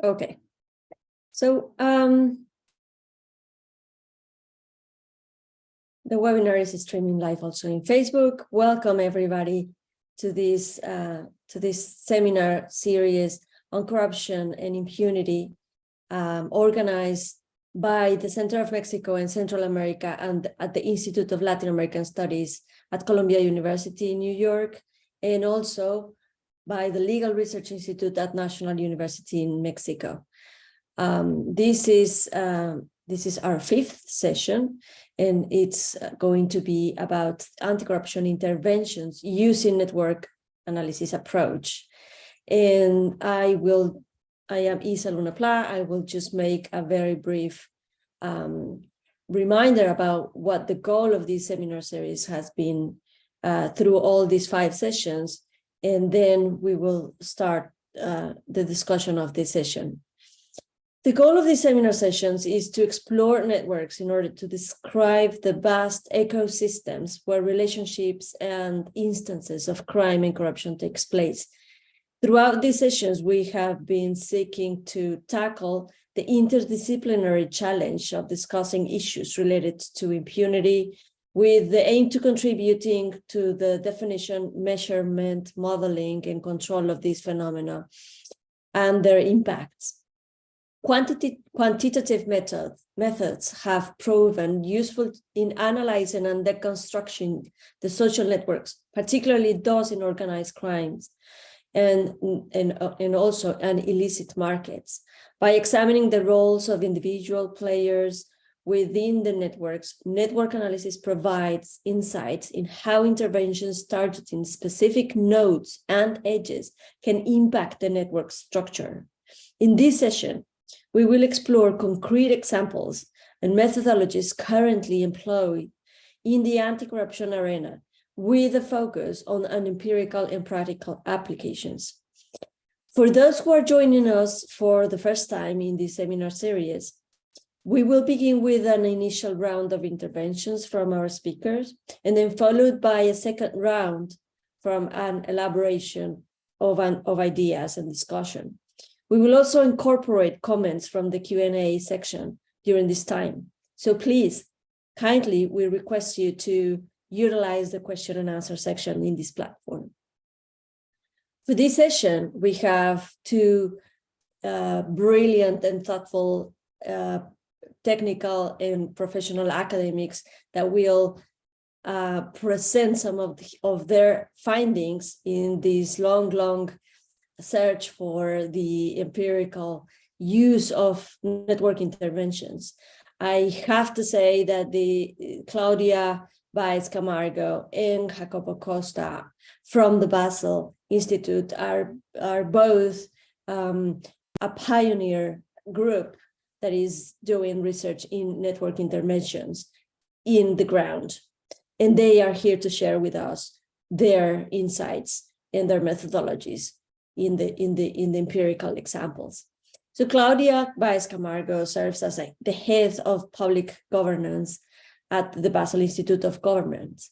Okay. So the webinar is streaming live also in Facebook. Welcome everybody to this seminar series on corruption and impunity, organized by the Center of Mexico and Central America and at the Institute of Latin American Studies at Columbia University in New York, and also by the Legal Research Institute at National University in Mexico. This is our fifth session, and it's going to be about anti-corruption interventions using network analysis approach. And I am Isa Luna Pla. I will just make a very brief reminder about what the goal of this seminar series has been through all these 5 sessions, and then we will start the discussion of this session. The goal of these seminar sessions is to explore networks in order to describe the vast ecosystems where relationships and instances of crime and corruption takes place. Throughout these sessions, we have been seeking to tackle the interdisciplinary challenge of discussing issues related to impunity, with the aim to contributing to the definition, measurement, modeling, and control of these phenomena and their impacts. Quantitative methods have proven useful in analyzing and deconstructing the social networks, particularly those in organized crimes and also illicit markets. By examining the roles of individual players within the networks, network analysis provides insights in how interventions targeting specific nodes and edges can impact the network structure. In this session, we will explore concrete examples and methodologies currently employed in the anti-corruption arena, with a focus on empirical and practical applications. For those who are joining us for the first time in this seminar series, we will begin with an initial round of interventions from our speakers, and then followed by a second round from an elaboration of ideas and discussion. We will also incorporate comments from the Q&A section during this time. So please, kindly, we request you to utilize the question and answer section in this platform. For this session, we have 2 brilliant and thoughtful technical and professional academics that will present some of their findings in this long search for the empirical use of network interventions. I have to say that the Claudia Baez Camargo and Jacopo Costa from the Basel Institute are both a pioneer group that is doing research in network interventions in the ground. And they are here to share with us their insights and their methodologies in the empirical examples. So Claudia Baez Camargo serves as the head of public governance at the Basel Institute of Government.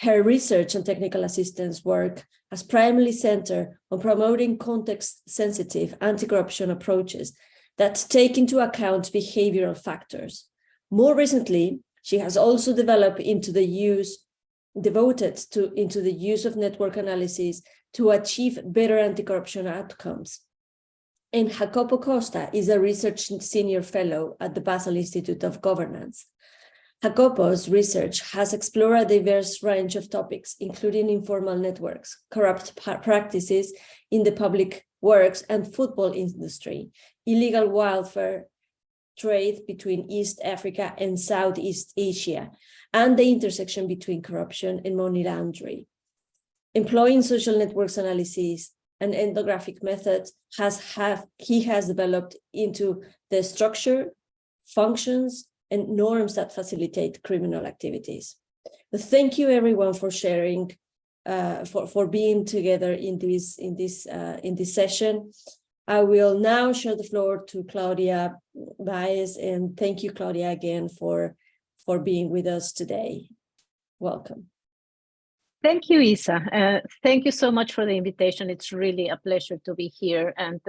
Her research and technical assistance work has primarily centered on promoting context-sensitive anti-corruption approaches that take into account behavioral factors. More recently, she has also developed into the use of network analysis to achieve better anti-corruption outcomes. And Jacopo Costa is a research senior fellow at the Basel Institute of Governance. Jacopo's research has explored a diverse range of topics, including informal networks, corrupt practices in the public works and football industry, illegal welfare, trade between East Africa and Southeast Asia, and the intersection between corruption and money laundering. Employing social networks analysis and ethnographic methods he has developed into the structure, functions, and norms that facilitate criminal activities. But thank you everyone for sharing, for being together in this session. I will now share the floor to Claudia Baez, and thank you, Claudia, again for being with us today. Welcome. Thank you, Isa. Thank you so much for the invitation. It's really a pleasure to be here, and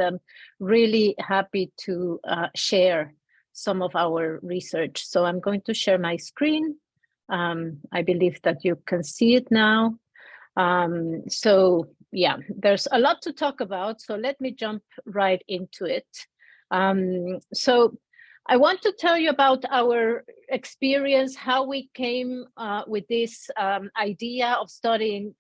really happy to share some of our research. So I'm going to share my screen. I believe that you can see it now. So yeah, there's a lot to talk about. So let me jump right into it. So I want to tell you about our experience, how we came with this idea of studying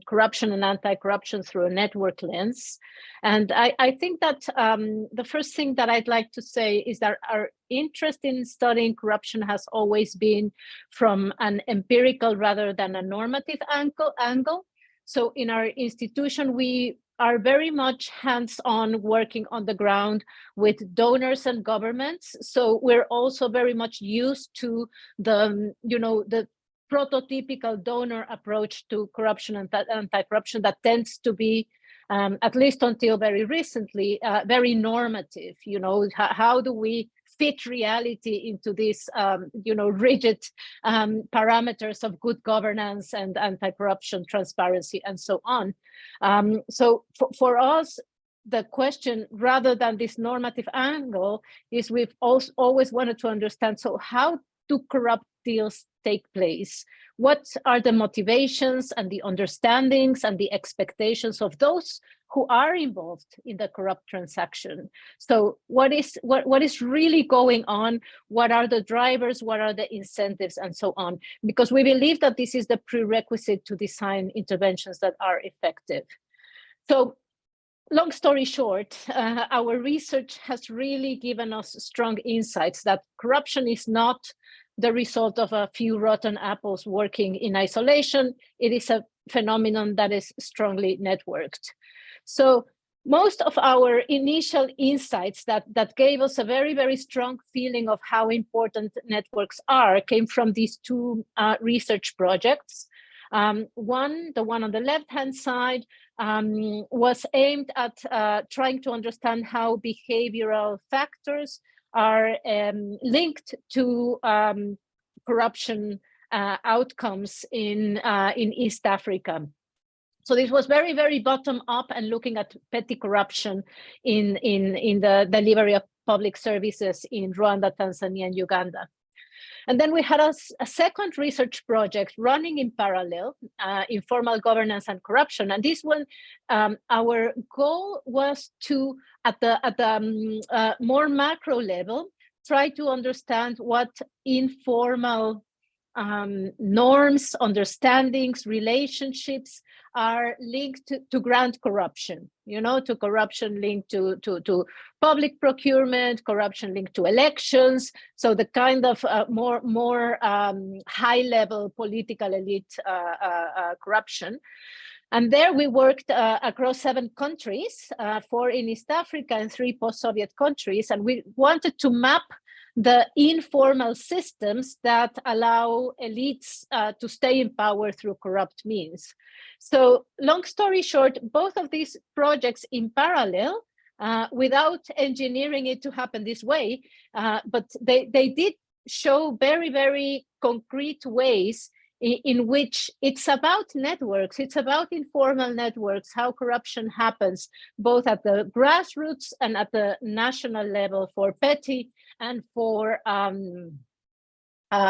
corruption and anti-corruption through a network lens. And I think that the first thing that I'd like to say is that our interest in studying corruption has always been from an empirical rather than a normative angle. So in our institution, we are very much hands-on, working on the ground with donors and governments. So we're also very much used to the, the prototypical donor approach to corruption and anti-corruption that tends to be, at least until very recently, very normative. How do we fit reality into these, rigid parameters of good governance and anti-corruption, transparency, and so on. So for us, the question, rather than this normative angle, is we've also always wanted to understand, so how do corrupt deals take place? What are the motivations and the understandings and the expectations of those who are involved in the corrupt transaction? So what is really going on? What are the drivers? What are the incentives, and so on? Because we believe that this is the prerequisite to design interventions that are effective. So long story short, our research has really given us strong insights that corruption is not the result of a few rotten apples working in isolation. It is a phenomenon that is strongly networked. So most of our initial insights that gave us a very, very strong feeling of how important networks are came from these two research projects. The one on the left-hand side, was aimed at trying to understand how behavioral factors are linked to corruption outcomes in East Africa. So this was very, very bottom up and looking at petty corruption in the delivery of public services in Rwanda, Tanzania, and Uganda. And then we had a second research project running in parallel, informal governance and corruption. And this one, our goal was to, at the more macro level, try to understand what informal norms, understandings, relationships are linked to grand corruption, to corruption linked to public procurement, corruption linked to elections. So the kind of more high-level political elite corruption. And there we worked across 7 countries, 4 in East Africa and 3 post-Soviet countries. And we wanted to map the informal systems that allow elites to stay in power through corrupt means. So long story short, both of these projects in parallel, without engineering it to happen this way, but they did show very, very concrete ways in which it's about networks, it's about informal networks, how corruption happens, both at the grassroots and at the national level for petty and for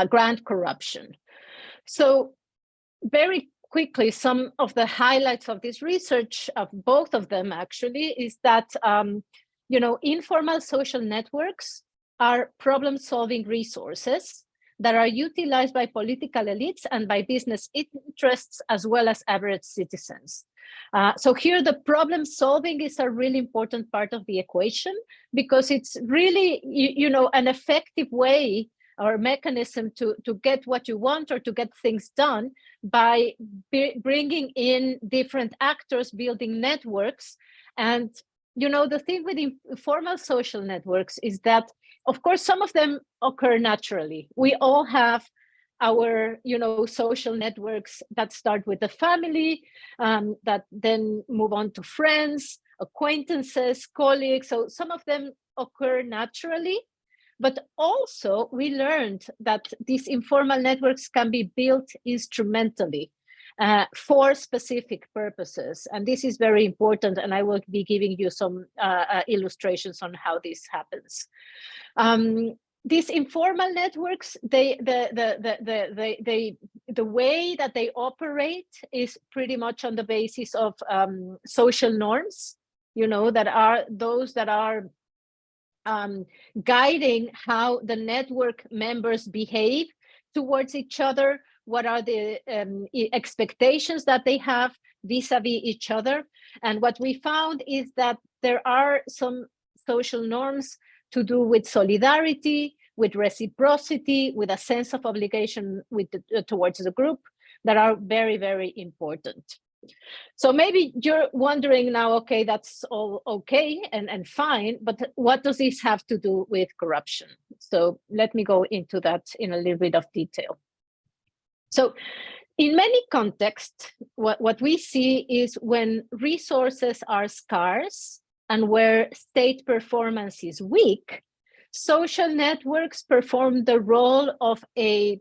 grand corruption. So very quickly, some of the highlights of this research, of both of them actually, is that informal social networks are problem-solving resources that are utilized by political elites and by business interests, as well as average citizens. So here the problem solving is a really important part of the equation, because it's really, an effective way or mechanism to get what you want or to get things done by bringing in different actors, building networks. And, the thing with informal social networks is that, of course, some of them occur naturally. We all have our, social networks that start with the family, that then move on to friends, acquaintances, colleagues. So some of them occur naturally, but also we learned that these informal networks can be built instrumentally. for specific purposes. And this is very important, and I will be giving you some illustrations on how this happens. These informal networks, the way that they operate is pretty much on the basis of social norms, you know, that are those that are guiding how the network members behave towards each other. What are the expectations that they have vis-a-vis each other? And what we found is that there are some social norms to do with solidarity, with reciprocity, with a sense of obligation with towards the group that are very, very important. So maybe you're wondering now, okay, that's all okay and fine, but what does this have to do with corruption? So let me go into that in a little bit of detail. So in many contexts, what we see is when resources are scarce and where state performance is weak, social networks perform the role of a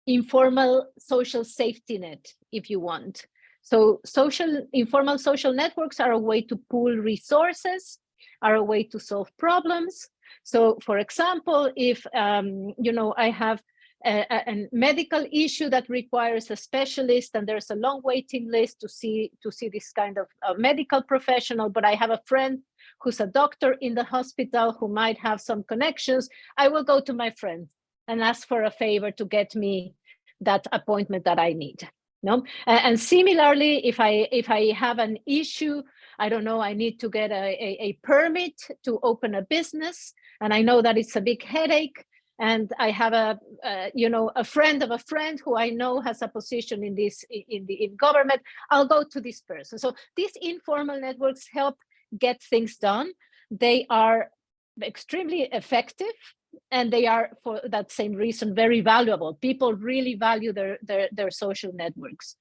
informal social safety net, if you want. So informal social networks are a way to pool resources, are a way to solve problems. So for example, if you know, I have a medical issue that requires a specialist and there's a long waiting list to see this kind of medical professional, but I have a friend who's a doctor in the hospital who might have some connections, I will go to my friend and ask for a favor to get me that appointment that I need. No? And similarly, if I have an issue, I don't know, I need to get a permit to open a business, and I know that it's a big headache, and I have a friend of a friend who I know has a position in this in government, I'll go to this person. So these informal networks help get things done. They are extremely effective, and they are, for that same reason, very valuable. People really value their social networks.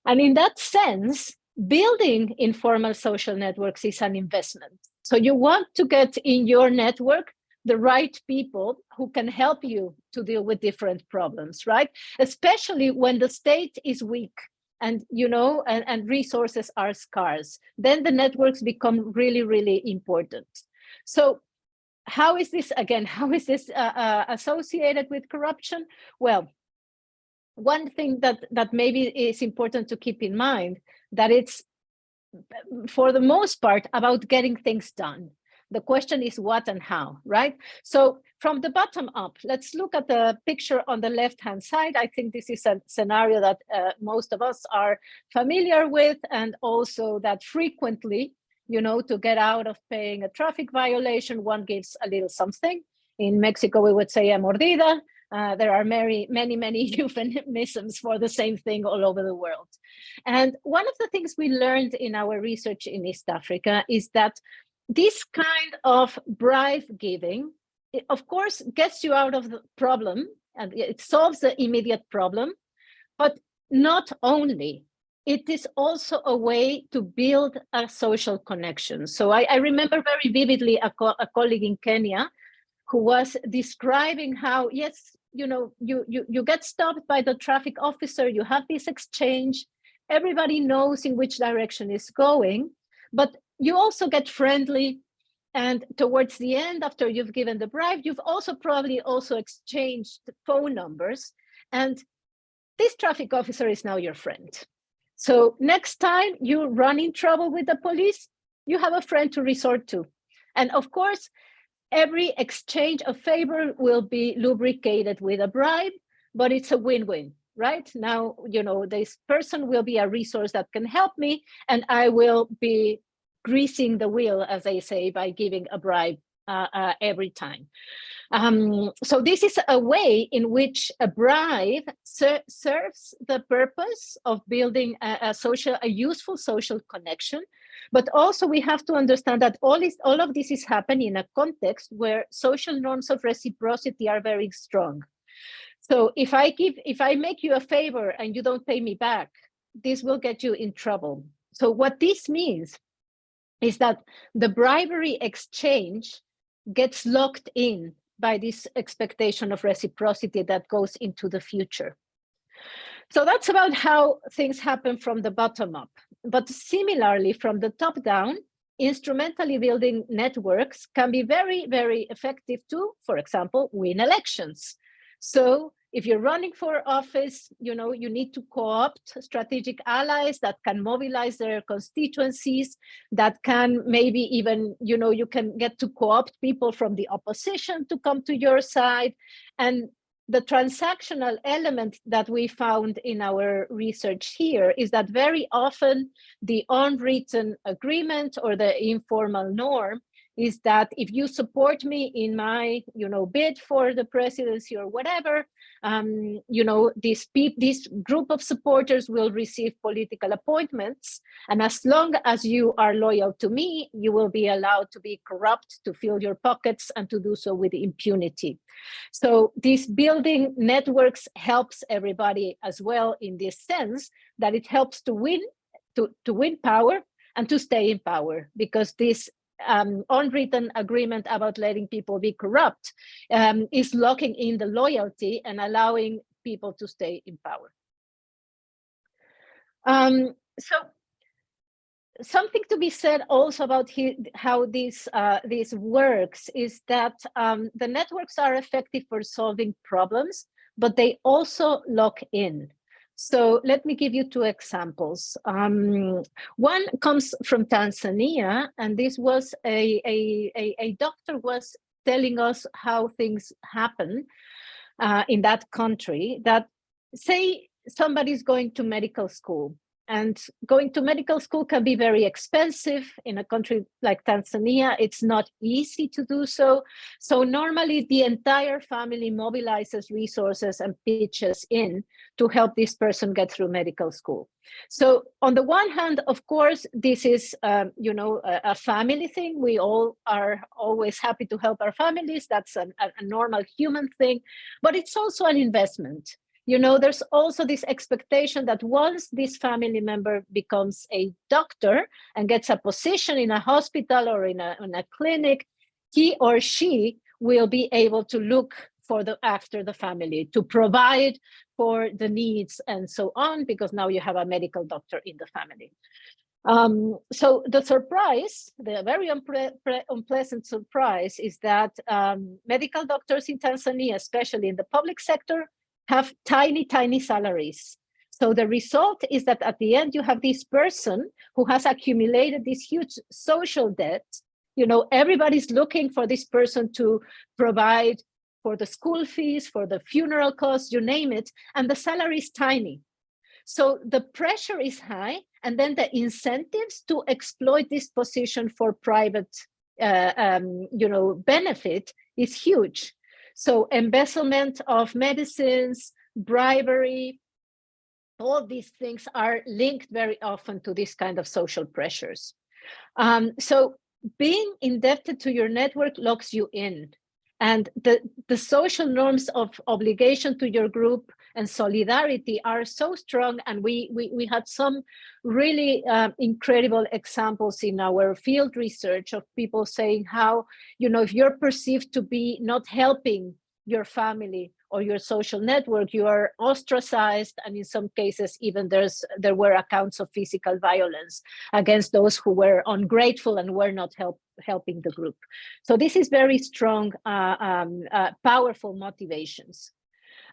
And in that sense, building informal social networks is an investment. So you want to get in your network the right people who can help you to deal with different problems, right? Especially when the state is weak and, you know, and resources are scarce, then the networks become really, really important. So how is this, again, how is this associated with corruption? Well, one thing that maybe is important to keep in mind, that it's, for the most part, about getting things done. The question is what and how, right? So from the bottom up, let's look at the picture on the left-hand side. I think this is a scenario that most of us are familiar with, and also that frequently, you know, to get out of paying a traffic violation, one gives a little something. In Mexico, we would say a mordida. There are many euphemisms for the same thing all over the world. And one of the things we learned in our research in East Africa is that this kind of bribe giving, it, of course, gets you out of the problem and it solves the immediate problem, but not only. It is also a way to build a social connection. So I remember very vividly a colleague in Kenya who was describing how, yes, you know, you get stopped by the traffic officer, you have this exchange, everybody knows in which direction it's going, but you also get friendly. And towards the end, after you've given the bribe, you've also probably also exchanged phone numbers. And this traffic officer is now your friend. So next time you run in trouble with the police, you have a friend to resort to. And of course, every exchange of favor will be lubricated with a bribe, but it's a win-win, right? Now, you know, this person will be a resource that can help me, and I will be greasing the wheel, as they say, by giving a bribe every time. So this is a way in which a bribe serves the purpose of building a useful social connection. But also we have to understand that all of this is happening in a context where social norms of reciprocity are very strong. So if I make you a favor and you don't pay me back, this will get you in trouble. So what this means is that the bribery exchange gets locked in by this expectation of reciprocity that goes into the future. So that's about how things happen from the bottom up. But similarly, from the top down, instrumentally building networks can be very, very effective to, for example, win elections. So if you're running for office, you need to co-opt strategic allies that can mobilize their constituencies, that can maybe even, you can get to co-opt people from the opposition to come to your side. And the transactional element that we found in our research here is that very often the unwritten agreement or the informal norm is that if you support me in my, bid for the presidency or whatever, this group of supporters will receive political appointments. And as long as you are loyal to me, you will be allowed to be corrupt, to fill your pockets, and to do so with impunity. So this building networks helps everybody as well, in this sense that it helps to win power and to stay in power, because this unwritten agreement about letting people be corrupt is locking in the loyalty and allowing people to stay in power. So something to be said also about how this works is that the networks are effective for solving problems, but they also lock in. So let me give you two examples. One comes from Tanzania, and this was a doctor was telling us how things happen in that country. That, say somebody's going to medical school, and going to medical school can be very expensive. In a country like Tanzania, it's not easy to do so. So normally the entire family mobilizes resources and pitches in to help this person get through medical school. So on the one hand, of course, this is a family thing. We all are always happy to help our families. That's a normal human thing, but it's also an investment. There's also this expectation that once this family member becomes a doctor and gets a position in a hospital or in a clinic, he or she will be able to look after the family, to provide for the needs and so on, because now you have a medical doctor in the family. So the surprise, the very unpleasant surprise, is that medical doctors in Tanzania, especially in the public sector, have tiny salaries. So the result is that at the end, you have this person who has accumulated this huge social debt. Everybody's looking for this person to provide for the school fees, for the funeral costs, you name it, and the salary is tiny. So the pressure is high, and then the incentives to exploit this position for private benefit is huge. So embezzlement of medicines, bribery, all these things are linked very often to this kind of social pressures. So being indebted to your network locks you in. And the social norms of obligation to your group and solidarity are so strong. And we had some really incredible examples in our field research of people saying how, if you're perceived to be not helping your family or your social network, you are ostracized, and in some cases even there were accounts of physical violence against those who were ungrateful and were not helping the group. So this is very strong, powerful motivations.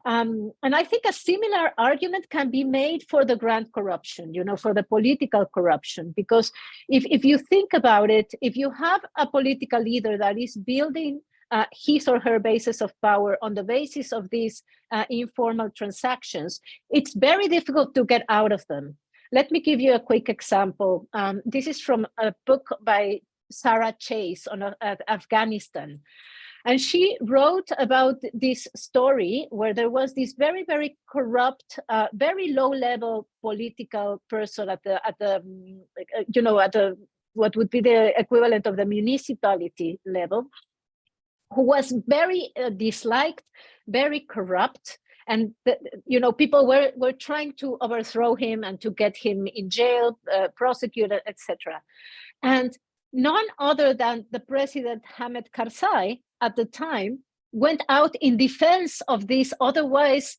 And I think a similar argument can be made for the grand corruption, for the political corruption, because if you think about it, if you have a political leader that is building his or her basis of power on the basis of these informal transactions, it's very difficult to get out of them. Let me give you a quick example. This is from a book by Sarah Chase on Afghanistan. And she wrote about this story where there was this very, very corrupt, very low-level political person at what would be the equivalent of the municipality level, who was very disliked, very corrupt, and people were trying to overthrow him and to get him in jail, prosecuted, etc. And none other than the president Hamid Karzai at the time went out in defense of this otherwise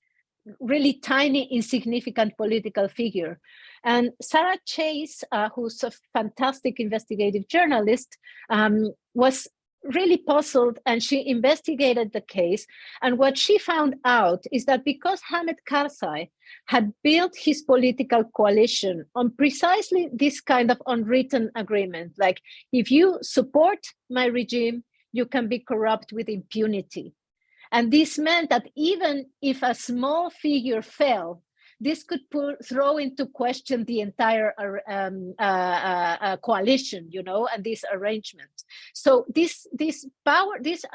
really tiny, insignificant political figure. And Sarah Chase, who's a fantastic investigative journalist, was really puzzled, and she investigated the case. And what she found out is that because Hamid Karzai had built his political coalition on precisely this kind of unwritten agreement, like if you support my regime, you can be corrupt with impunity. And this meant that even if a small figure fell, this could throw into question the entire coalition, and this arrangement. So these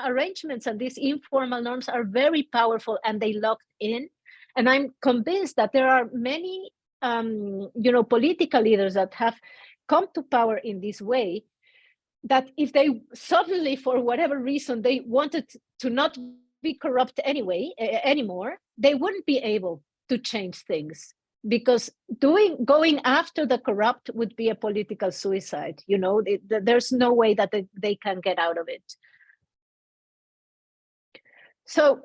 arrangements and these informal norms are very powerful, and they locked in. And I'm convinced that there are many, political leaders that have come to power in this way, that if they suddenly, for whatever reason, they wanted to not be corrupt anymore, they wouldn't be able to change things, because going after the corrupt would be a political suicide. There's no way that they can get out of it. So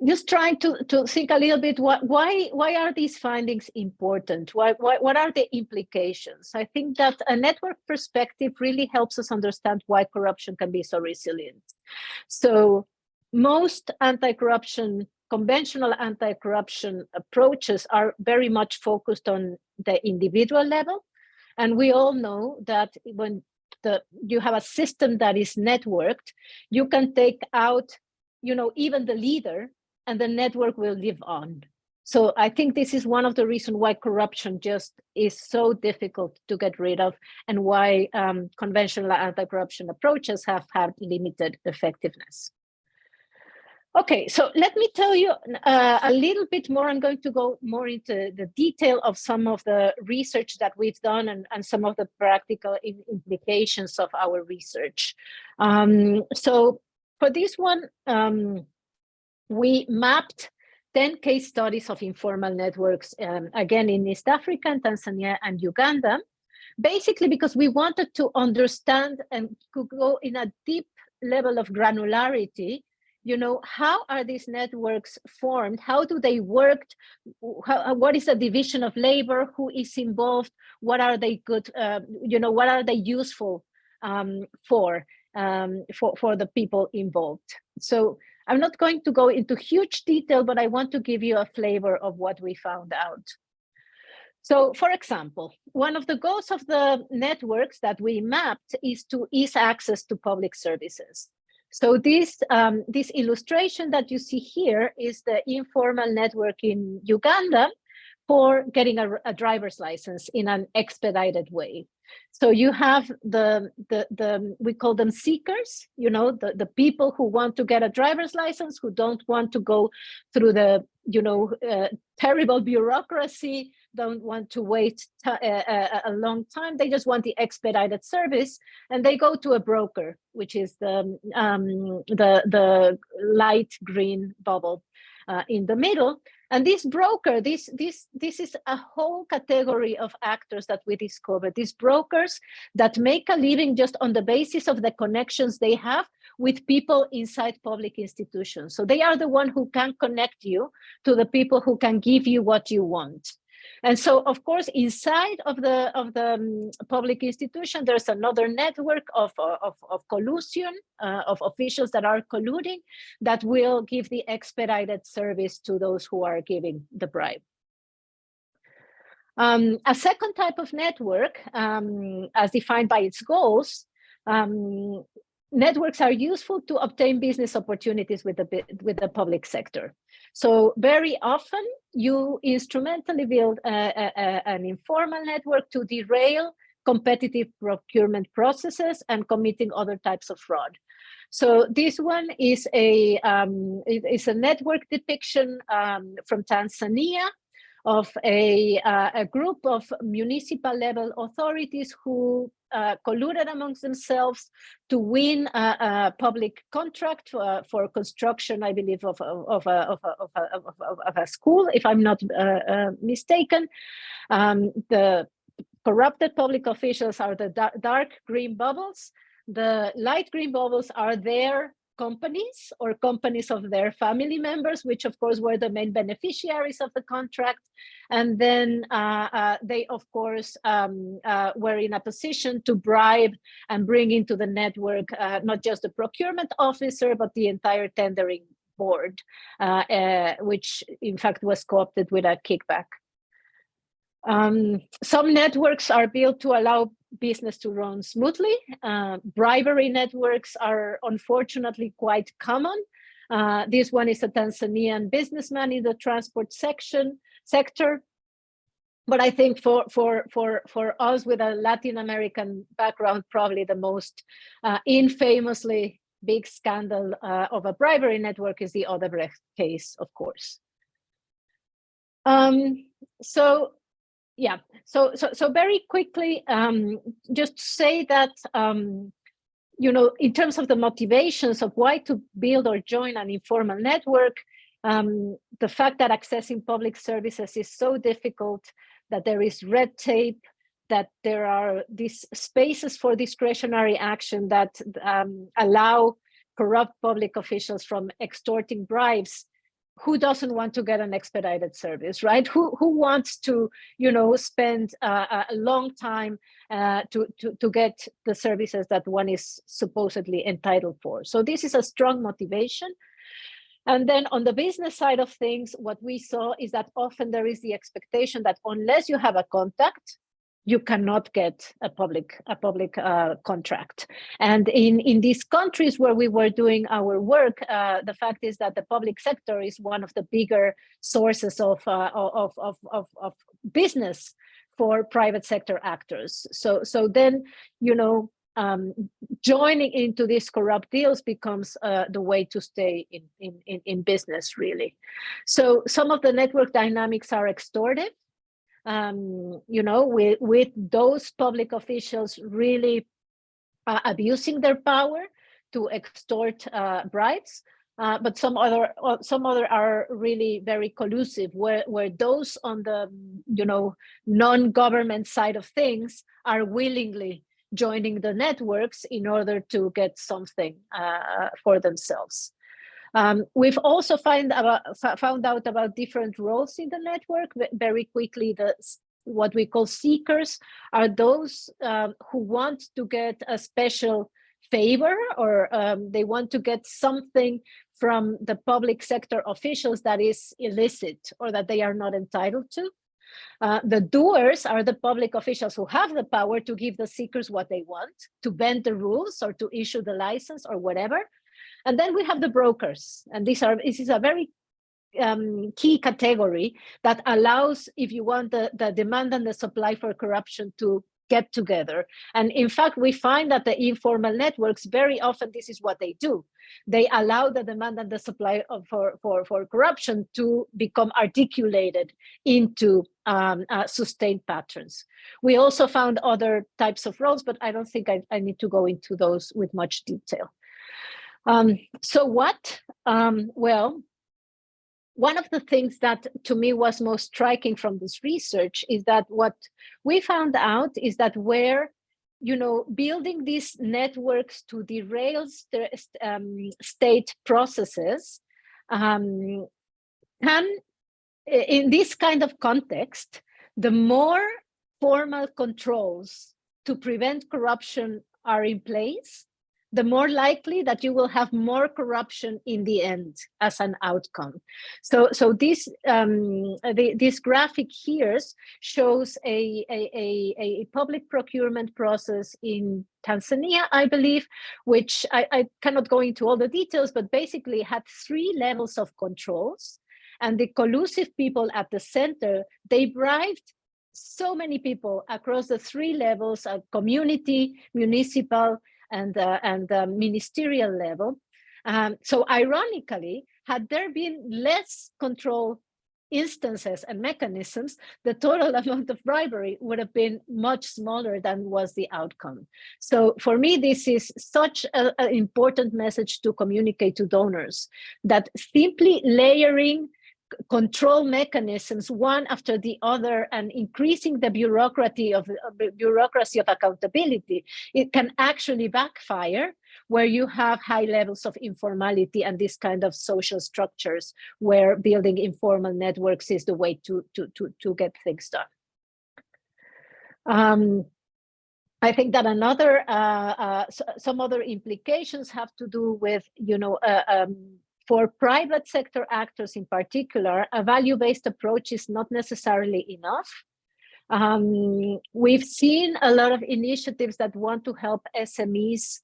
just trying to think a little bit, why are these findings important? What are the implications? I think that a network perspective really helps us understand why corruption can be so resilient. So most conventional anti-corruption approaches are very much focused on the individual level. And we all know that when you have a system that is networked, you can take out, even the leader, and the network will live on. So I think this is one of the reasons why corruption just is so difficult to get rid of, and why conventional anti-corruption approaches have had limited effectiveness. Okay, so let me tell you a little bit more. I'm going to go more into the detail of some of the research that we've done and some of the practical implications of our research. So for this one, we mapped 10 case studies of informal networks, again, in East Africa, and Tanzania, and Uganda, basically because we wanted to understand and to go in a deep level of granularity. How are these networks formed? How do they work? What is the division of labor? Who is involved? What are they good? What are they useful for the people involved? So I'm not going to go into huge detail, but I want to give you a flavor of what we found out. So, for example, one of the goals of the networks that we mapped is to ease access to public services. So this illustration that you see here is the informal network in Uganda for getting a driver's license in an expedited way. So you have we call them seekers, the people who want to get a driver's license, who don't want to go through the, terrible bureaucracy, don't want to wait a long time. They just want the expedited service, and they go to a broker, which is the light green bubble in the middle. And this broker, this is a whole category of actors that we discovered. These brokers that make a living just on the basis of the connections they have with people inside public institutions. So they are the one who can connect you to the people who can give you what you want. And so, of course, inside of the public institution, there's another network of collusion, of officials that are colluding, that will give the expedited service to those who are giving the bribe. A second type of network, as defined by its goals, networks are useful to obtain business opportunities with the public sector. So very often you instrumentally build an informal network to derail competitive procurement processes and committing other types of fraud. So this one is a network depiction from Tanzania of a group of municipal level authorities who colluded amongst themselves to win a public contract for construction, I believe, of a school, if I'm not mistaken. The corrupted public officials are the dark green bubbles. The light green bubbles are their companies or companies of their family members, which of course were the main beneficiaries of the contract. And then they, of course, were in a position to bribe and bring into the network not just the procurement officer, but the entire tendering board, which in fact was co-opted with a kickback. Some networks are built to allow business to run smoothly. Bribery networks are unfortunately quite common. This one is a Tanzanian businessman in the transport sector. But I think for us with a Latin American background, probably the most infamously big scandal of a bribery network is the Odebrecht case, of course. So very quickly, just to say that, in terms of the motivations of why to build or join an informal network, the fact that accessing public services is so difficult, that there is red tape, that there are these spaces for discretionary action that allow corrupt public officials from extorting bribes. Who doesn't want to get an expedited service, right? Who wants to, spend a long time to get the services that one is supposedly entitled for? So this is a strong motivation. And then on the business side of things, what we saw is that often there is the expectation that unless you have a contact, you cannot get a public contract. And in these countries where we were doing our work, the fact is that the public sector is one of the bigger sources of business for private sector actors. So then, joining into these corrupt deals becomes the way to stay in business, really. So some of the network dynamics are extortive. With those public officials really abusing their power to extort bribes, but some other are really very collusive, where those on the non-government side of things are willingly joining the networks in order to get something for themselves. We've also found out about different roles in the network very quickly. What we call seekers are those who want to get a special favor, or they want to get something from the public sector officials that is illicit or that they are not entitled to. The doers are the public officials who have the power to give the seekers what they want, to bend the rules or to issue the license or whatever. And then we have the brokers, and this is a very key category that allows, if you want, the demand and the supply for corruption to get together. And in fact, we find that the informal networks, very often this is what they do. They allow the demand and the supply for corruption to become articulated into sustained patterns. We also found other types of roles, but I don't think I need to go into those with much detail. So what? Well, one of the things that to me was most striking from this research is that what we found out is that where, building these networks to derail state processes can, in this kind of context, the more formal controls to prevent corruption are in place, the more likely that you will have more corruption in the end as an outcome. So this this graphic here shows a public procurement process in Tanzania, I believe, which I cannot go into all the details, but basically had 3 levels of controls. And the collusive people at the center, they bribed so many people across the 3 levels of community, municipal, and ministerial level. So ironically, had there been less control instances and mechanisms, the total amount of bribery would have been much smaller than was the outcome. So for me, this is such an important message to communicate to donors, that simply layering control mechanisms one after the other and increasing the bureaucracy of accountability, it can actually backfire where you have high levels of informality and this kind of social structures where building informal networks is the way to get things done. I think that some other implications have to do with, for private sector actors in particular, a value-based approach is not necessarily enough. We've seen a lot of initiatives that want to help SMEs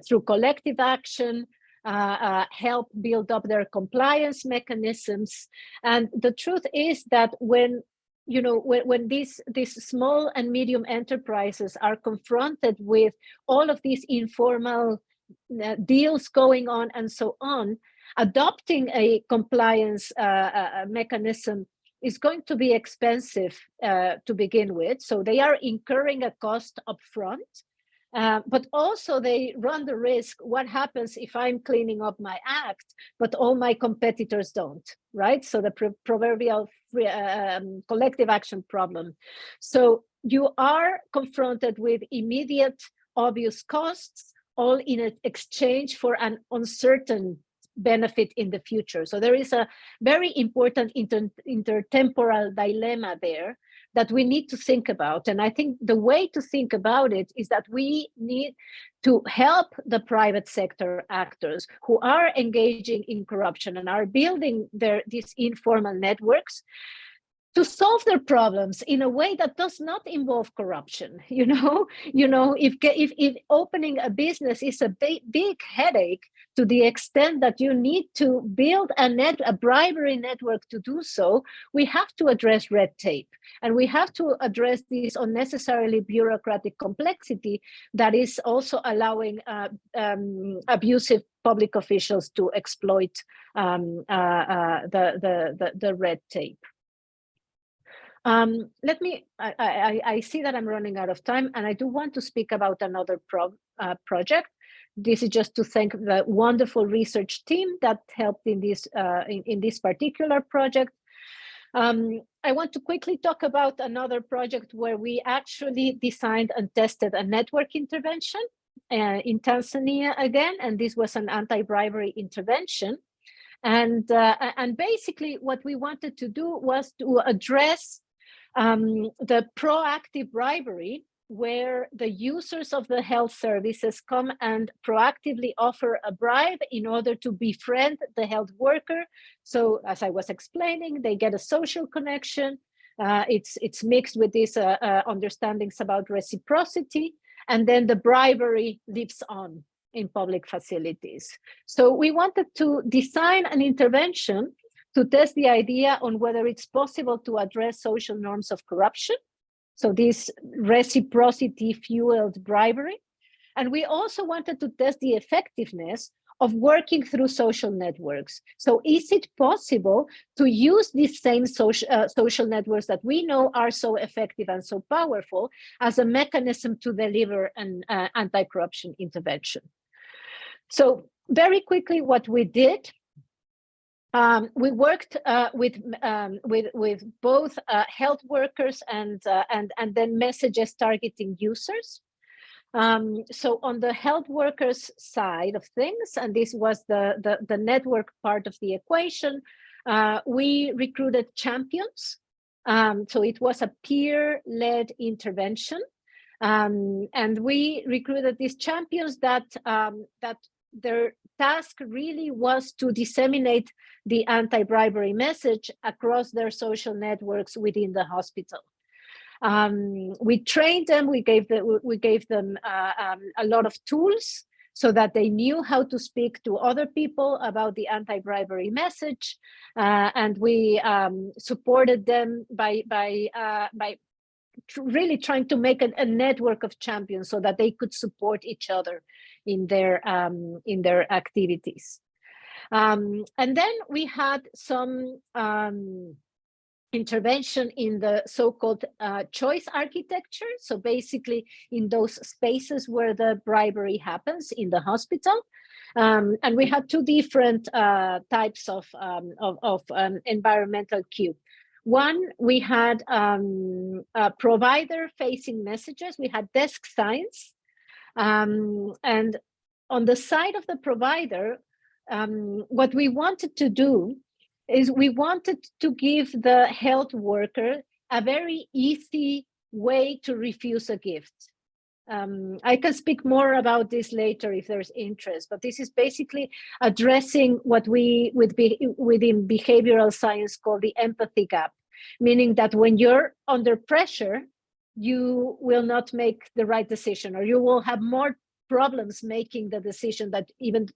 through collective action, help build up their compliance mechanisms. And the truth is that when these small and medium enterprises are confronted with all of these informal deals going on and so on, adopting a compliance mechanism is going to be expensive to begin with. So they are incurring a cost upfront, but also they run the risk, what happens if I'm cleaning up my act, but all my competitors don't, right? So the proverbial collective action problem. So you are confronted with immediate, obvious costs, all in exchange for an uncertain benefit in the future. So there is a very important intertemporal dilemma there that we need to think about. And I think the way to think about it is that we need to help the private sector actors who are engaging in corruption and are building these informal networks to solve their problems in a way that does not involve corruption. If opening a business is a big headache to the extent that you need to build a bribery network to do so, we have to address red tape, and we have to address this unnecessarily bureaucratic complexity that is also allowing abusive public officials to exploit the red tape. I see that I'm running out of time, and I do want to speak about another project. This is just to thank the wonderful research team that helped in this particular project. I want to quickly talk about another project where we actually designed and tested a network intervention in Tanzania again, and this was an anti-bribery intervention. And basically what we wanted to do was to address the proactive bribery, where the users of the health services come and proactively offer a bribe in order to befriend the health worker. So as I was explaining, they get a social connection. It's mixed with these understandings about reciprocity, and then the bribery lives on in public facilities. So we wanted to design an intervention to test the idea on whether it's possible to address social norms of corruption. So this reciprocity-fueled bribery. And we also wanted to test the effectiveness of working through social networks. So is it possible to use these same social networks that we know are so effective and so powerful as a mechanism to deliver an anti-corruption intervention? So very quickly, what we did, we worked with both health workers and then messages targeting users. So on the health workers side of things, and this was the network part of the equation, we recruited champions. So it was a peer-led intervention, and we recruited these champions that their task really was to disseminate the anti-bribery message across their social networks within the hospital. We trained them, we gave them a lot of tools so that they knew how to speak to other people about the anti-bribery message, and we supported them by really trying to make a network of champions so that they could support each other in their activities. And then we had some intervention in the so-called choice architecture. So basically in those spaces where the bribery happens in the hospital. And we had two different types of environmental cue. One, we had provider-facing messages. We had desk signs. And on the side of the provider, what we wanted to do is we wanted to give the health worker a very easy way to refuse a gift. I can speak more about this later if there's interest, but this is basically addressing what we within behavioral science call the empathy gap, meaning that when you're under pressure, you will not make the right decision, or you will have more problems making the decision that even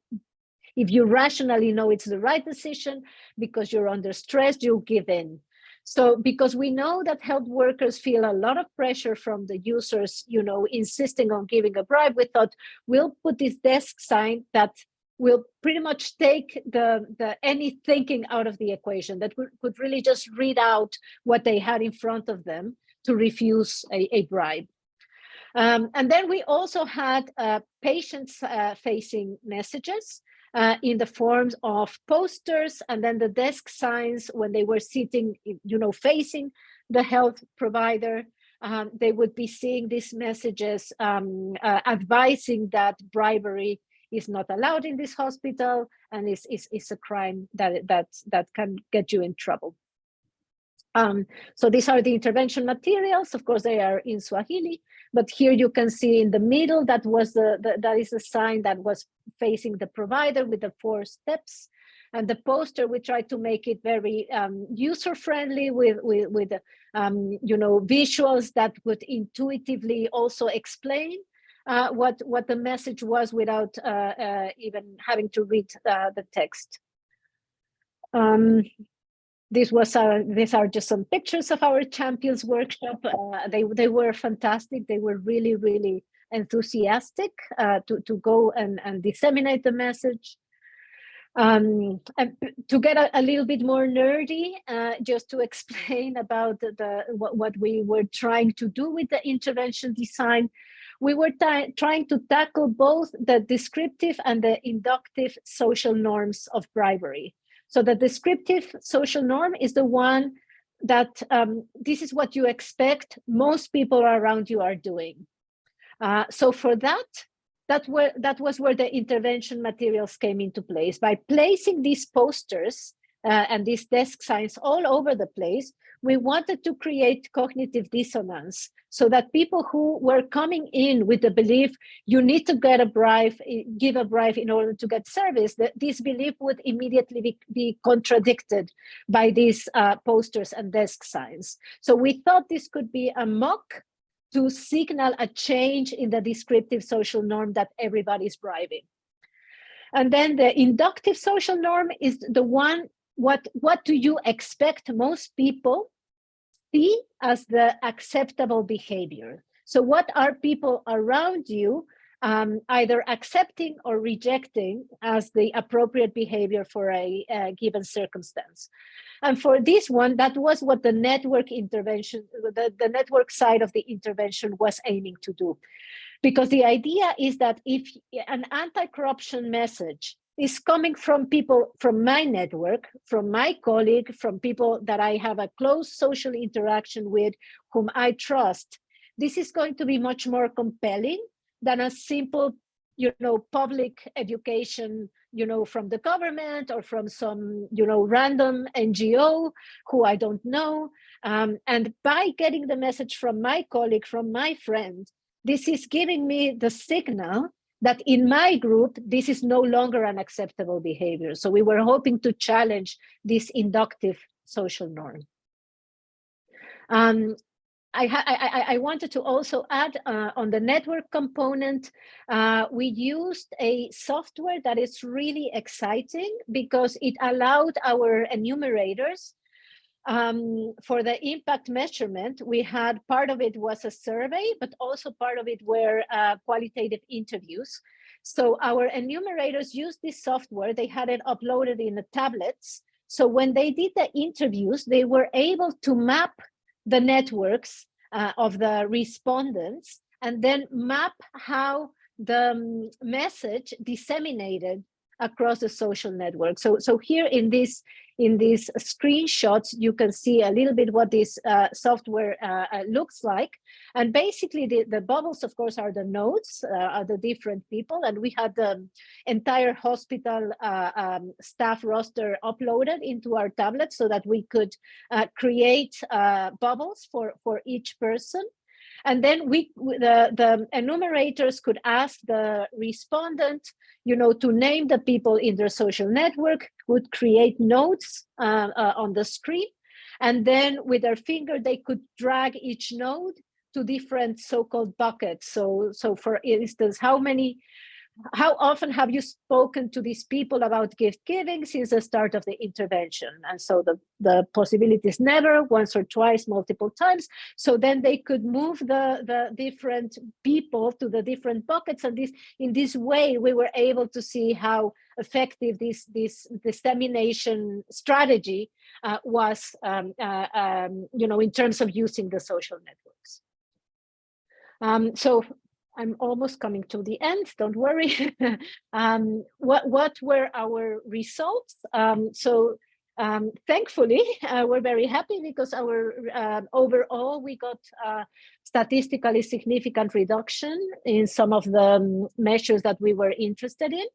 if you rationally know it's the right decision, because you're under stress, you'll give in. So because we know that health workers feel a lot of pressure from the users, insisting on giving a bribe, we thought we'll put this desk sign that will pretty much take the any thinking out of the equation, that could really just read out what they had in front of them to refuse a bribe. And then we also had patients facing messages in the forms of posters, and then the desk signs when they were sitting, facing the health provider. They would be seeing these messages advising that bribery is not allowed in this hospital and is a crime that can get you in trouble. So these are the intervention materials. Of course, they are in Swahili, but here you can see in the middle that was that is a sign that was facing the provider with the 4 steps, and the poster we tried to make it very user friendly with visuals that would intuitively also explain what the message was without even having to read the text. These are just some pictures of our champions workshop. They were fantastic. They were really, really enthusiastic to go and disseminate the message. And to get a little bit more nerdy, just to explain about what we were trying to do with the intervention design, we were trying to tackle both the descriptive and the inductive social norms of bribery. So the descriptive social norm is the one that this is what you expect most people around you are doing. So for that was where the intervention materials came into place. By placing these posters and these desk signs all over the place, we wanted to create cognitive dissonance so that people who were coming in with the belief you need to get a bribe, give a bribe in order to get service, that this belief would immediately be contradicted by these posters and desk signs. So we thought this could be a mock to signal a change in the descriptive social norm that everybody's bribing. And then the inductive social norm is the one, what do you expect most people see as the acceptable behavior? So what are people around you either accepting or rejecting as the appropriate behavior for a given circumstance? And for this one, that was what the network intervention, the network side of the intervention was aiming to do. Because the idea is that if an anti-corruption message is coming from people from my network, from my colleague, from people that I have a close social interaction with, whom I trust, this is going to be much more compelling than a simple, public education, from the government or from some, random NGO who I don't know. And by getting the message from my colleague, from my friend, this is giving me the signal that in my group, this is no longer an acceptable behavior. So we were hoping to challenge this inductive social norm. I wanted to also add on the network component, we used a software that is really exciting because it allowed our enumerators for the impact measurement. We had part of it was a survey, but also part of it were qualitative interviews. So our enumerators used this software. They had it uploaded in the tablets So when they did the interviews, they were able to map the networks of the respondents and then map how the message disseminated across the social network. So here in these screenshots, you can see a little bit what this software looks like. And basically the bubbles, of course, are the nodes, are the different people. And we had the entire hospital staff roster uploaded into our tablet so that we could create bubbles for each person. And then the enumerators could ask the respondent, to name the people in their social network, would create nodes on the screen. And then with their finger, they could drag each node to different so-called buckets. So for instance, how often have you spoken to these people about gift giving since the start of the intervention? And so the possibility is never, once or twice, multiple times. So then they could move the different people to the different buckets. And in this way, we were able to see how effective this dissemination strategy was, in terms of using the social networks. So I'm almost coming to the end, don't worry. What were our results? Thankfully, we're very happy because overall, we got statistically significant reduction in some of the measures that we were interested in.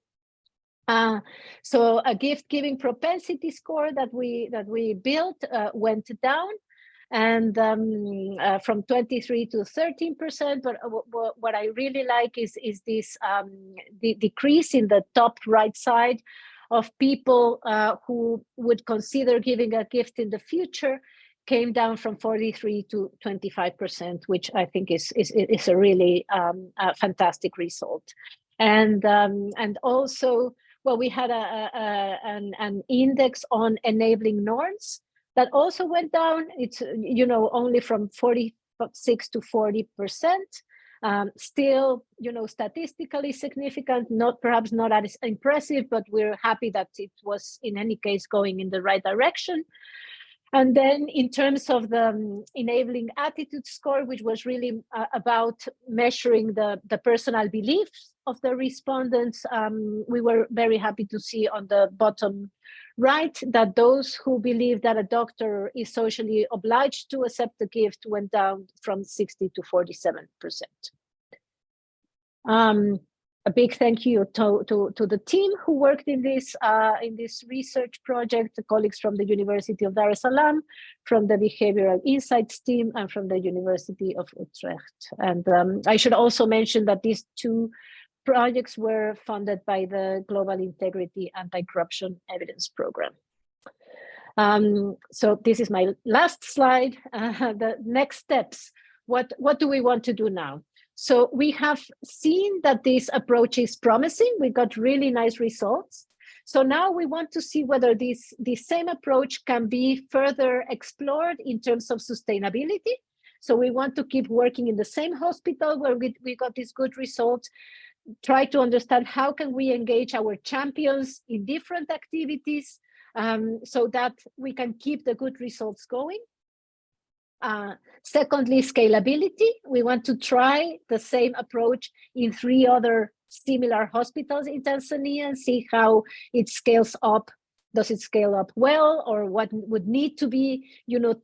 So a gift-giving propensity score that we built went down, and from 23 to 13%. But what I really like is this the decrease in the top right side of people who would consider giving a gift in the future came down from 43 to 25%, which I think is a really fantastic result. And also, well, we had an index on enabling norms that also went down. It's only from 46 to 40%. Still, statistically significant, perhaps not as impressive, but we're happy that it was in any case going in the right direction. And then in terms of the enabling attitude score, which was really about measuring the personal beliefs of the respondents, we were very happy to see on the bottom right that those who believe that a doctor is socially obliged to accept the gift went down from 60 to 47%. A big thank you to the team who worked in this research project, the colleagues from the University of Dar es Salaam, from the Behavioral Insights team, and from the University of Utrecht. And I should also mention that these two projects were funded by the Global Integrity Anti-Corruption Evidence Program. So this is my last slide. The next steps. What do we want to do now? So we have seen that this approach is promising. We got really nice results. So now we want to see whether this same approach can be further explored in terms of sustainability. So we want to keep working in the same hospital where we got these good results, try to understand how can we engage our champions in different activities so that we can keep the good results going. Secondly, scalability. We want to try the same approach in 3 other similar hospitals in Tanzania and see how it scales up. Does it scale up well, or what would need to be,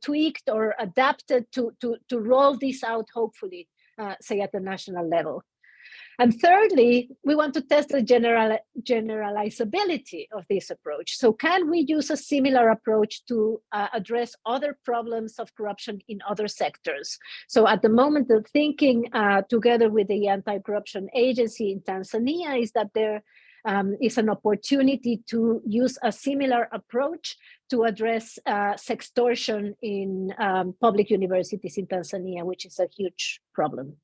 tweaked or adapted to roll this out, hopefully, say at the national level. And thirdly, we want to test the generalizability of this approach. So can we use a similar approach to address other problems of corruption in other sectors? So at the moment, the thinking together with the Anti-Corruption Agency in Tanzania is that there is an opportunity to use a similar approach to address sextortion in public universities in Tanzania, which is a huge problem.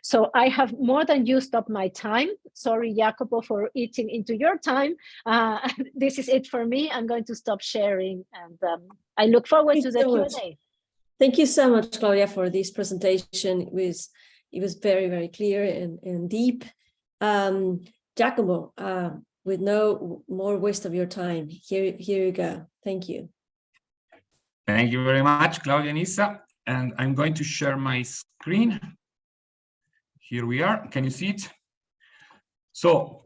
So I have more than used up my time. Sorry, Jacopo, for eating into your time. This is it for me. I'm going to stop sharing, and I look forward to the Q&A. Thank you so much, Claudia, for this presentation. It was very, very clear and deep. Giacomo, with no more waste of your time, here you go. Thank you. Thank you very much, Claudia and Issa. And I'm going to share my screen. Here we are. Can you see it? So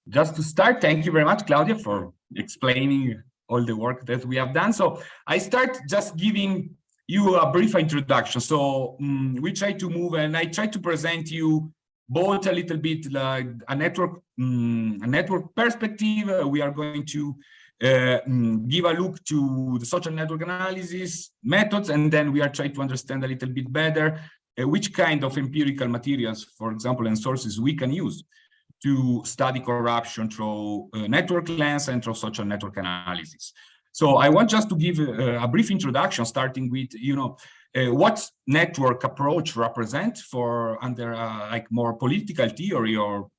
just to start, thank you very much, Claudia, for explaining all the work that we have done. So I start just giving you a brief introduction. So we try to move, and I try to present you both a little bit like a network perspective. We are going to give a look to the social network analysis methods, and then we are trying to understand a little bit better which kind of empirical materials, for example, and sources we can use to study corruption through network lens and through social network analysis. So I want just to give a brief introduction, starting with, what network approach represent for under like more political theory or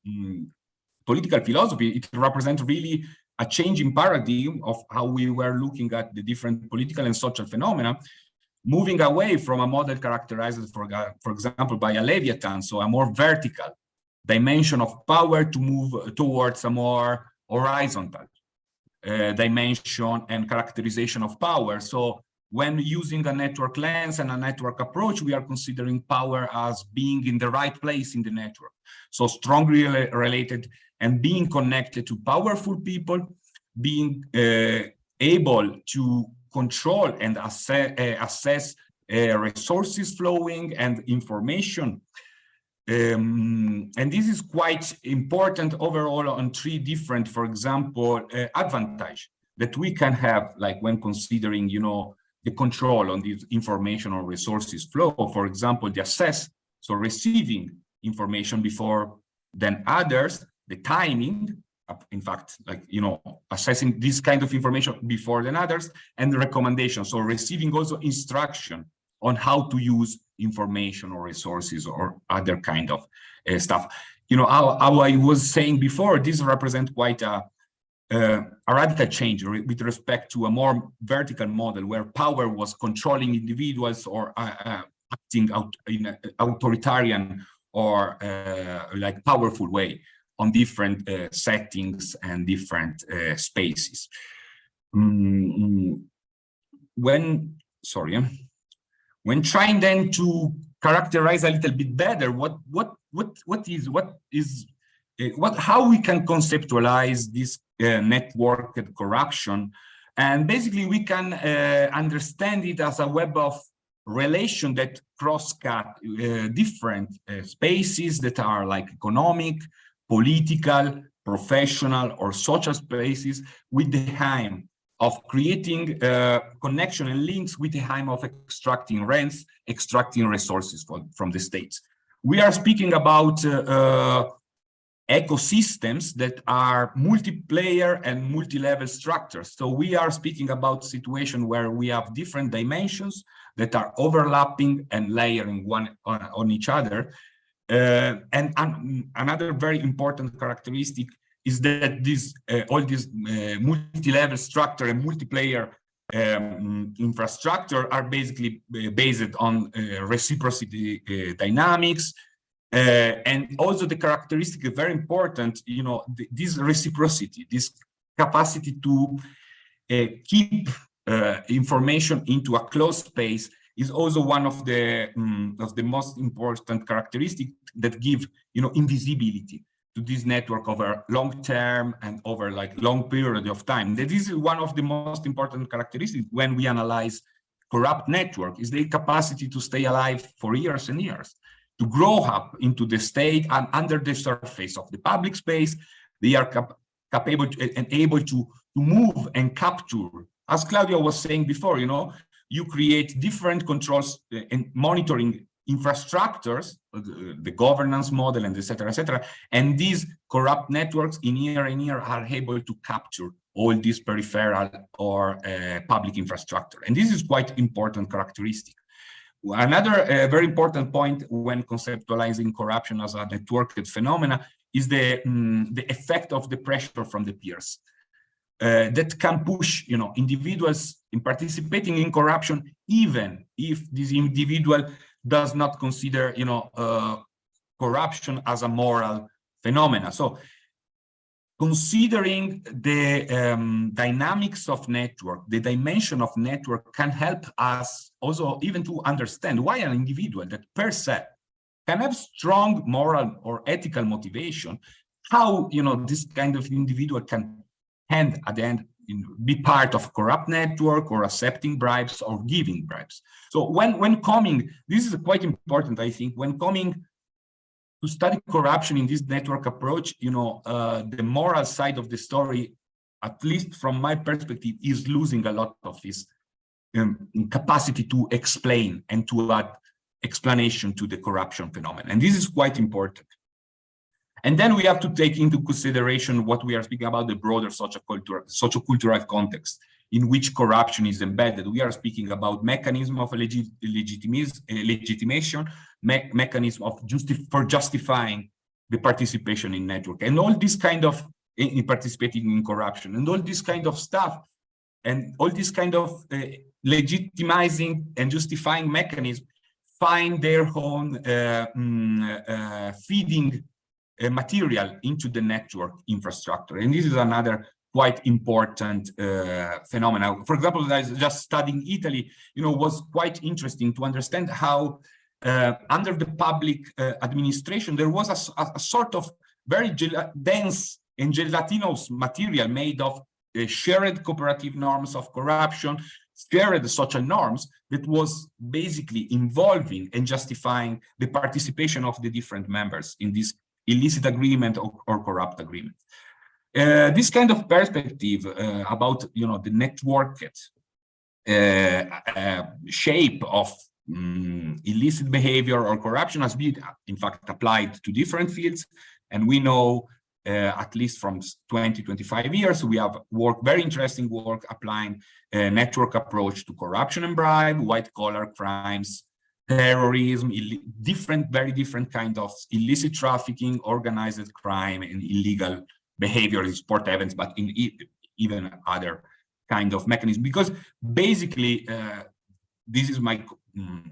political philosophy. It represents really a change in paradigm of how we were looking at the different political and social phenomena, moving away from a model characterized, for example, by a Leviathan, so a more vertical dimension of power, to move towards a more horizontal dimension and characterization of power. So when using a network lens and a network approach, we are considering power as being in the right place in the network. So strongly related and being connected to powerful people, being able to control and assess resources flowing and information. And this is quite important overall on three different, for example, advantage that we can have, like when considering, the control on this information or resources flow. For example, the access, so receiving information before than others, the timing, in fact, like, assessing this kind of information before than others, and the recommendation, so receiving also instruction on how to use information or resources or other kind of stuff. How I was saying before, this represents quite a radical change with respect to a more vertical model where power was controlling individuals or acting out in an authoritarian or like powerful way on different settings and different spaces. When trying then to characterize a little bit better how we can conceptualize this networked corruption, and basically we can understand it as a web of relation that cross-cut different spaces that are like economic, political, professional, or social spaces, with the aim of creating connection and links, with the aim of extracting rents, extracting resources from the states. We are speaking about ecosystems that are multiplayer and multi-level structures. So we are speaking about situation where we have different dimensions that are overlapping and layering one on each other. And another very important characteristic is that all this multi-level structure and multiplayer infrastructure are basically based on reciprocity dynamics, and also the characteristic is very important. This reciprocity, this capacity to keep information into a closed space is also one of the most important characteristics that give invisibility to this network over long term and over like long period of time. That is one of the most important characteristics when we analyze corrupt network, is the capacity to stay alive for years and years, to grow up into the state and under the surface of the public space. They are capable and able to move and capture. As Claudia was saying before, you create different controls and monitoring infrastructures, the governance model, and et cetera, and these corrupt networks in year and year are able to capture all these peripheral or public infrastructure. And this is quite important characteristic. Another very important point when conceptualizing corruption as a networked phenomena is the effect of the pressure from the peers. That can push individuals in participating in corruption, even if this individual does not consider corruption as a moral phenomena. So considering the dynamics of network, the dimension of network can help us also even to understand why an individual that per se can have strong moral or ethical motivation, how this kind of individual can at the end be part of corrupt network or accepting bribes or giving bribes. So when coming, this is quite important, I think, when coming to study corruption in this network approach, the moral side of the story, at least from my perspective, is losing a lot of its capacity to explain and to add explanation to the corruption phenomenon. And this is quite important. And then we have to take into consideration what we are speaking about, the broader sociocultural context in which corruption is embedded. We are speaking about mechanism of legitimation, mechanism of justifying the participation in network, and all this kind of in participating in corruption, and all this kind of stuff, and all this kind of legitimizing and justifying mechanism find their own feeding material into the network infrastructure. And this is another quite important phenomenon. For example, just studying Italy, was quite interesting to understand how under the public administration, there was a sort of very dense and gelatinous material made of shared cooperative norms of corruption, shared social norms that was basically involving and justifying the participation of the different members in this illicit agreement or corrupt agreement. This kind of perspective about the networked shape of illicit behavior or corruption has been in fact applied to different fields, and we know at least from 20-25 years we have very interesting work applying a network approach to corruption and bribe, white collar crimes, terrorism, very different kind of illicit trafficking, organized crime, and illegal behavior in sport events, but in even other kind of mechanism. Because basically, this is my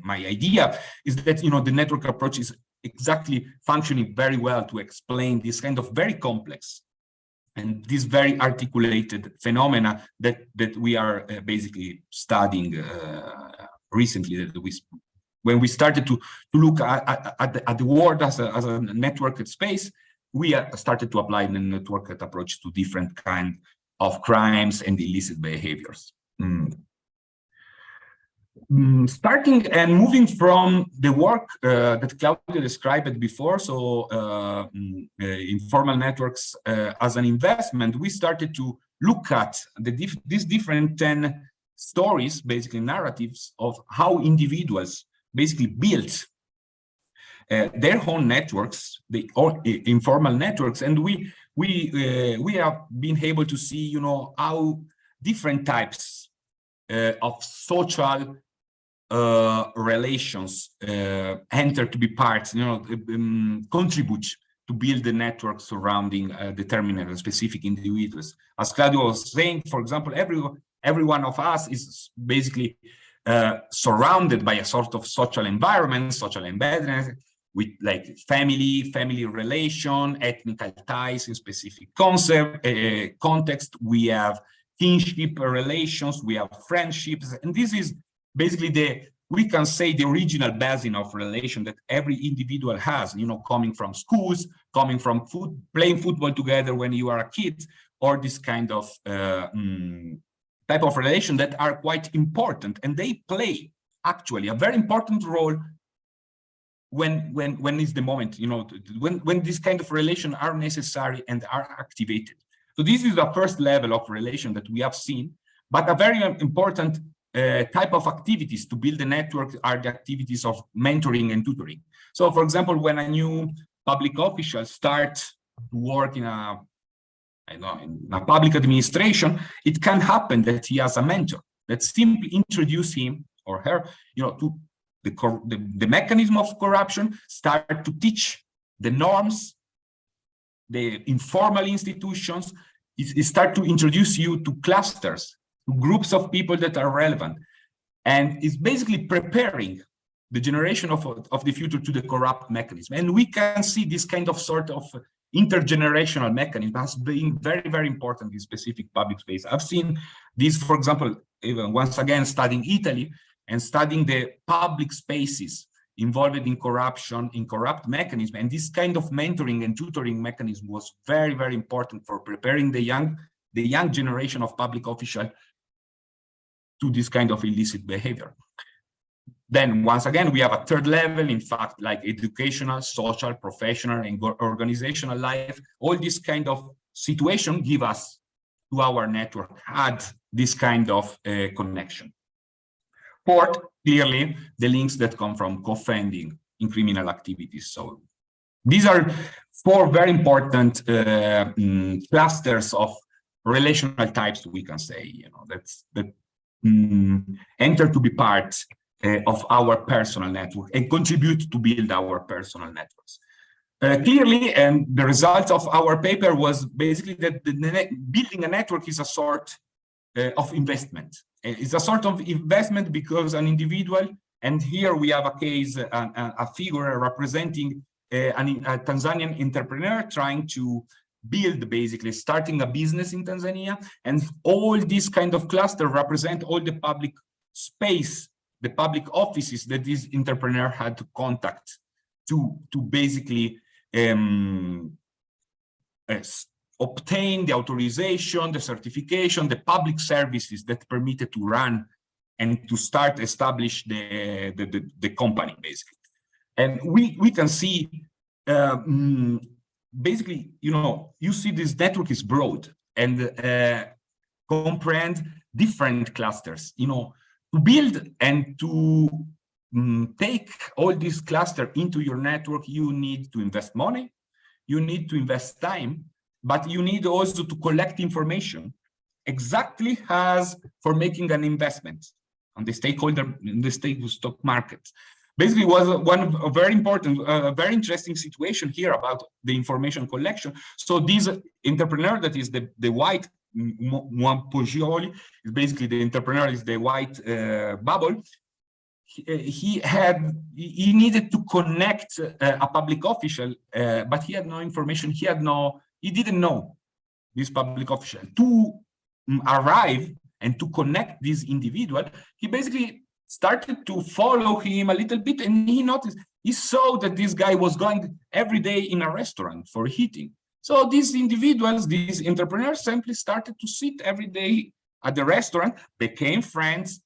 idea, is that the network approach is exactly functioning very well to explain this kind of very complex and this very articulated phenomena that we are basically studying recently. When we started to look at the world as a networked space, we started to apply the networked approach to different kind of crimes and illicit behaviors. Starting and moving from the work that Claudia described before, so informal networks as an investment, we started to look at these different 10 stories, basically narratives of how individuals basically built their own networks, informal networks, and we have been able to see, how different types of social relations enter to be parts, contribute to build the network surrounding determined specific individuals. As Claudio was saying, for example, every one of us is basically surrounded by a sort of social environment, social embeddedness, with like family relation, ethnic ties in specific context. We have kinship relations, we have friendships, and this is basically we can say the original basin of relation that every individual has, coming from schools, coming from playing football together when you are a kid, or this kind of type of relation that are quite important, and they play actually a very important role when is the moment, when this kind of relation are necessary and are activated. So this is the first level of relation that we have seen, but a very important type of activities to build a network are the activities of mentoring and tutoring. So for example, when a new public official starts to work in a public administration, it can happen that he has a mentor that simply introduce him or her, to the mechanism of corruption, start to teach the norms, the informal institutions, it start to introduce you to clusters, to groups of people that are relevant, and it's basically preparing the generation of the future to the corrupt mechanism. And we can see this kind of sort of intergenerational mechanism has been very, very important in specific public space. I've seen this, for example, even once again studying Italy and studying the public spaces involved in corruption, in corrupt mechanism. And this kind of mentoring and tutoring mechanism was very, very important for preparing the young generation of public officials to this kind of illicit behavior. Then once again, we have a third level, in fact, like educational, social, professional, and organizational life. All this kind of situation give us to our network, had this kind of connection. Fourth, clearly, the links that come from co-funding in criminal activities. So these are four very important clusters of relational types, we can say, that enter to be part of our personal network and contribute to build our personal networks. Clearly, and the result of our paper was basically that building a network is a sort of investment. It's a sort of investment because an individual, and here we have a case, a figure representing a Tanzanian entrepreneur trying to build, basically starting a business in Tanzania, and all these kind of cluster represent all the public space, the public offices that this entrepreneur had to contact to basically obtain the authorization, the certification, the public services that permitted to run and to start establish the company, basically. And we can see basically, you see this network is broad and comprehend different clusters. To build and to take all these clusters into your network, you need to invest money, you need to invest time, but you need also to collect information exactly as for making an investment on the stakeholder in the stock market. Basically, was one of a very important, very interesting situation here about the information collection. So this entrepreneur, that is the white Poggioli, is basically the entrepreneur is the white bubble. He needed to connect a public official, but he had no information. He didn't know this public official. To arrive and to connect this individual, he basically started to follow him a little bit, and he saw that this guy was going every day in a restaurant for eating. So these individuals, these entrepreneurs, simply started to sit every day at the restaurant, became friends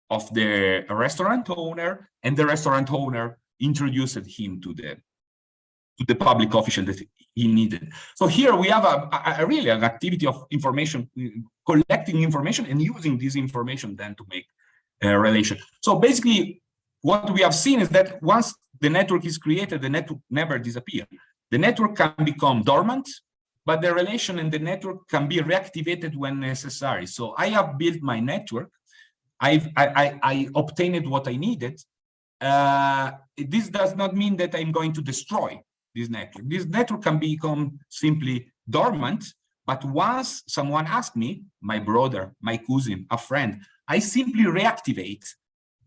of the restaurant owner, and the restaurant owner introduced him to the public official that he needed. So here we have really an activity of information, collecting information and using this information then to make a relation. So basically, what we have seen is that once the network is created, the network never disappears. The network can become dormant, but the relation in the network can be reactivated when necessary. So I have built my network. I obtained what I needed. This does not mean that I'm going to destroy this network. This network can become simply dormant, but once someone asks me, my brother, my cousin, a friend, I simply reactivate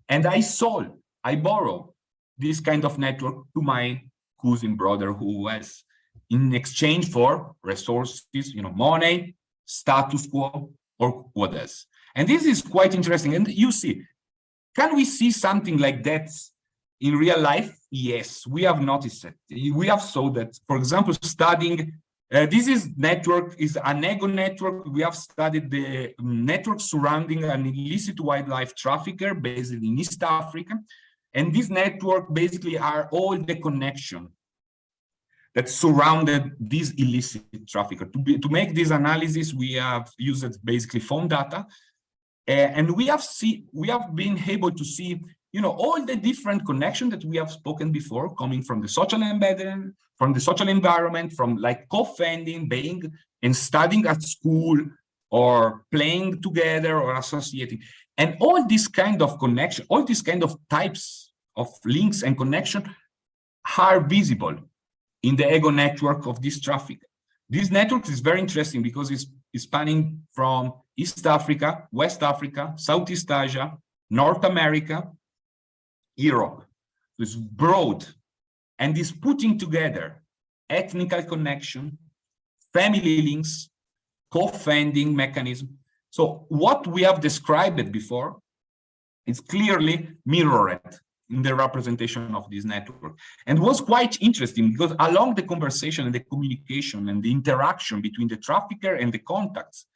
and I borrow this kind of network to my cousin brother who has, in exchange for resources, money, status quo, or what else. And this is quite interesting. And you see, can we see something like that in real life? Yes, we have noticed it. We have saw that, for example, studying, this network is an ego network. We have studied the network surrounding an illicit wildlife trafficker based in East Africa. And this network basically are all the connection that surrounded this illicit trafficker. To make this analysis, we have used basically phone data. And we have been able to see, all the different connections that we have spoken before, coming from the social embedding, from the social environment, from like co-funding, being and studying at school, or playing together or associating. And all this kind of connection, all these kind of types of links and connection are visible in the ego network of this trafficker. This network is very interesting because it's spanning from East Africa, West Africa, Southeast Asia, North America, Europe. So it's broad and is putting together ethnical connection, family links, co-funding mechanism. So what we have described before is clearly mirrored in the representation of this network. And was quite interesting because along the conversation and the communication and the interaction between the trafficker and the contacts,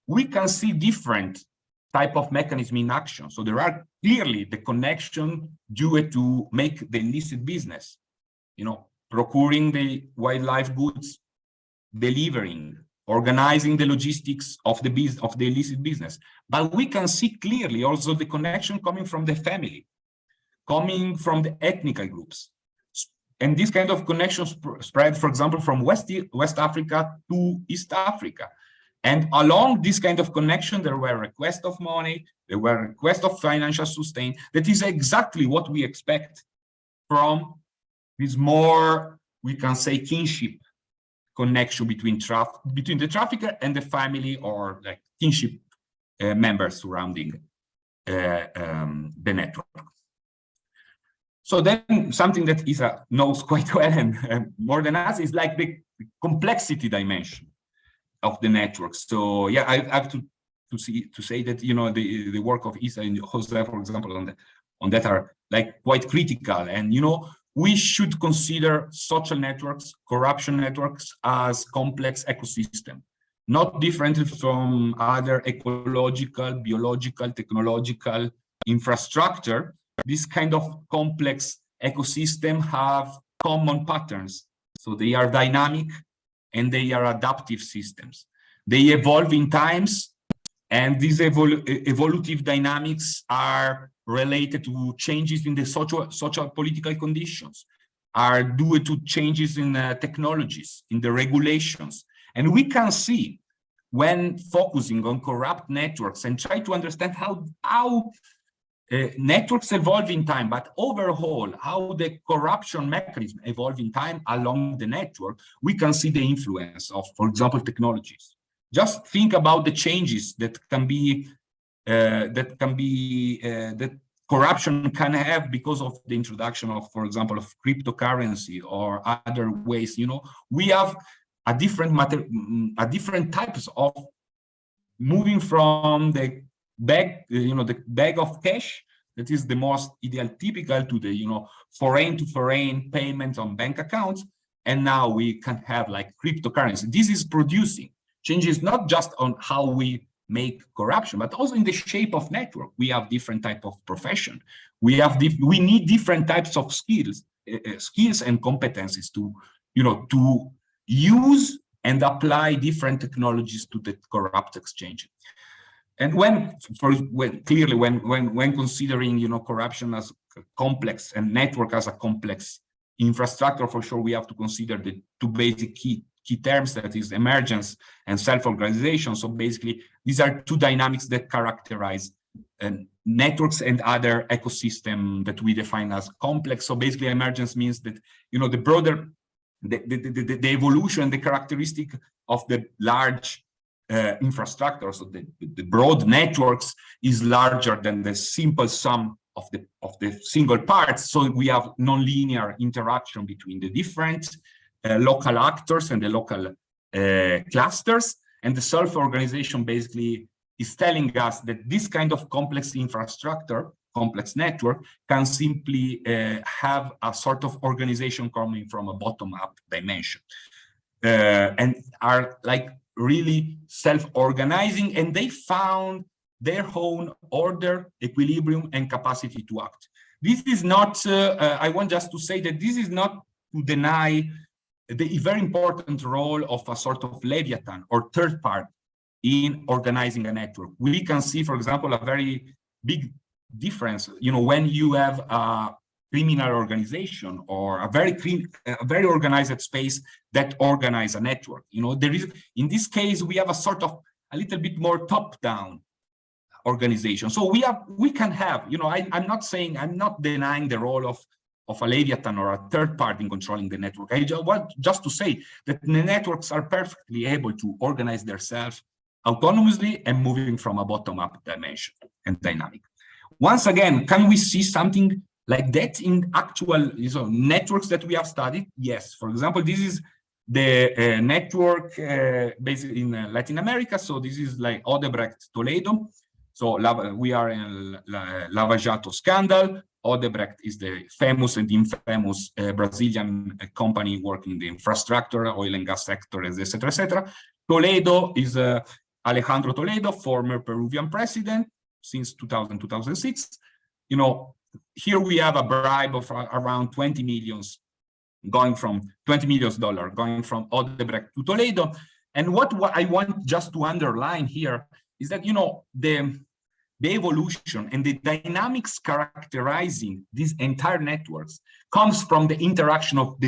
we can see different type of mechanism in action. So there are clearly the connection due to make the illicit business, procuring the wildlife goods, delivering, organizing the logistics of the illicit business. But we can see clearly also the connection coming from the family, coming from the ethnic groups. And this kind of connections spread, for example, from West Africa to East Africa. And along this kind of connection, there were requests of money, there were requests of financial sustain. That is exactly what we expect from this more, we can say, kinship connection between the trafficker and the family, or like kinship members surrounding the network. So then something that Isa knows quite well and more than us is like the complexity dimension of the network. So yeah, I have to say that the work of Isa and Jose, for example, on that are like quite critical. And we should consider social networks, corruption networks as complex ecosystem, not different from other ecological, biological, technological infrastructure. This kind of complex ecosystem have common patterns. So they are dynamic and they are adaptive systems. They evolve in times, and these evolutive dynamics are related to changes in the social political conditions, are due to changes in technologies, in the regulations. And we can see when focusing on corrupt networks and try to understand how networks evolve in time, but overall, how the corruption mechanism evolve in time along the network, we can see the influence of, for example, technologies. Just think about the changes that that corruption can have because of the introduction of, for example, of cryptocurrency or other ways. We have a different types of moving from the bag, the bag of cash that is the most ideal typical to the foreign to foreign payments on bank accounts, and now we can have like cryptocurrency. This is producing changes not just on how we make corruption, but also in the shape of network. We have different type of profession. We need different types of skills and competencies to use and apply different technologies to the corrupt exchange. And when considering corruption as complex and network as a complex infrastructure, for sure we have to consider the two basic key terms, that is emergence and self-organization. So basically, these are two dynamics that characterize networks and other ecosystem that we define as complex. So basically, emergence means that the broader the evolution, the characteristic of the large infrastructure, so the broad networks is larger than the simple sum of the single parts. So we have nonlinear interaction between the different local actors and the local clusters, and the self-organization basically is telling us that this kind of complex infrastructure, complex network, can simply have a sort of organization coming from a bottom-up dimension, and are like really self-organizing, and they found their own order, equilibrium, and capacity to act. This is not, I want just to say that this is not to deny the very important role of a sort of Leviathan or third part in organizing a network. We can see, for example, a very big difference, when you have a criminal organization or a very organized space that organize a network. There is, in this case, we have a little bit more top-down organization. So we can have, I'm not denying the role of a Leviathan or a third party in controlling the network. I want just to say that the networks are perfectly able to organize themselves autonomously and moving from a bottom-up dimension and dynamic. Once again, can we see something like that in actual networks that we have studied? Yes. For example, this is the network based in Latin America. So this is like Odebrecht Toledo. So we are in Lava Jato scandal. Odebrecht is the famous and infamous Brazilian company working in the infrastructure, oil and gas sector, etc., etc. Toledo is Alejandro Toledo, former Peruvian president since 2000, 2006. You know, here we have a bribe of around 20 millions going from $20 million going from Odebrecht to Toledo. And what I want just to underline here is that, you know, the evolution and the dynamics characterizing these entire networks comes from the interaction of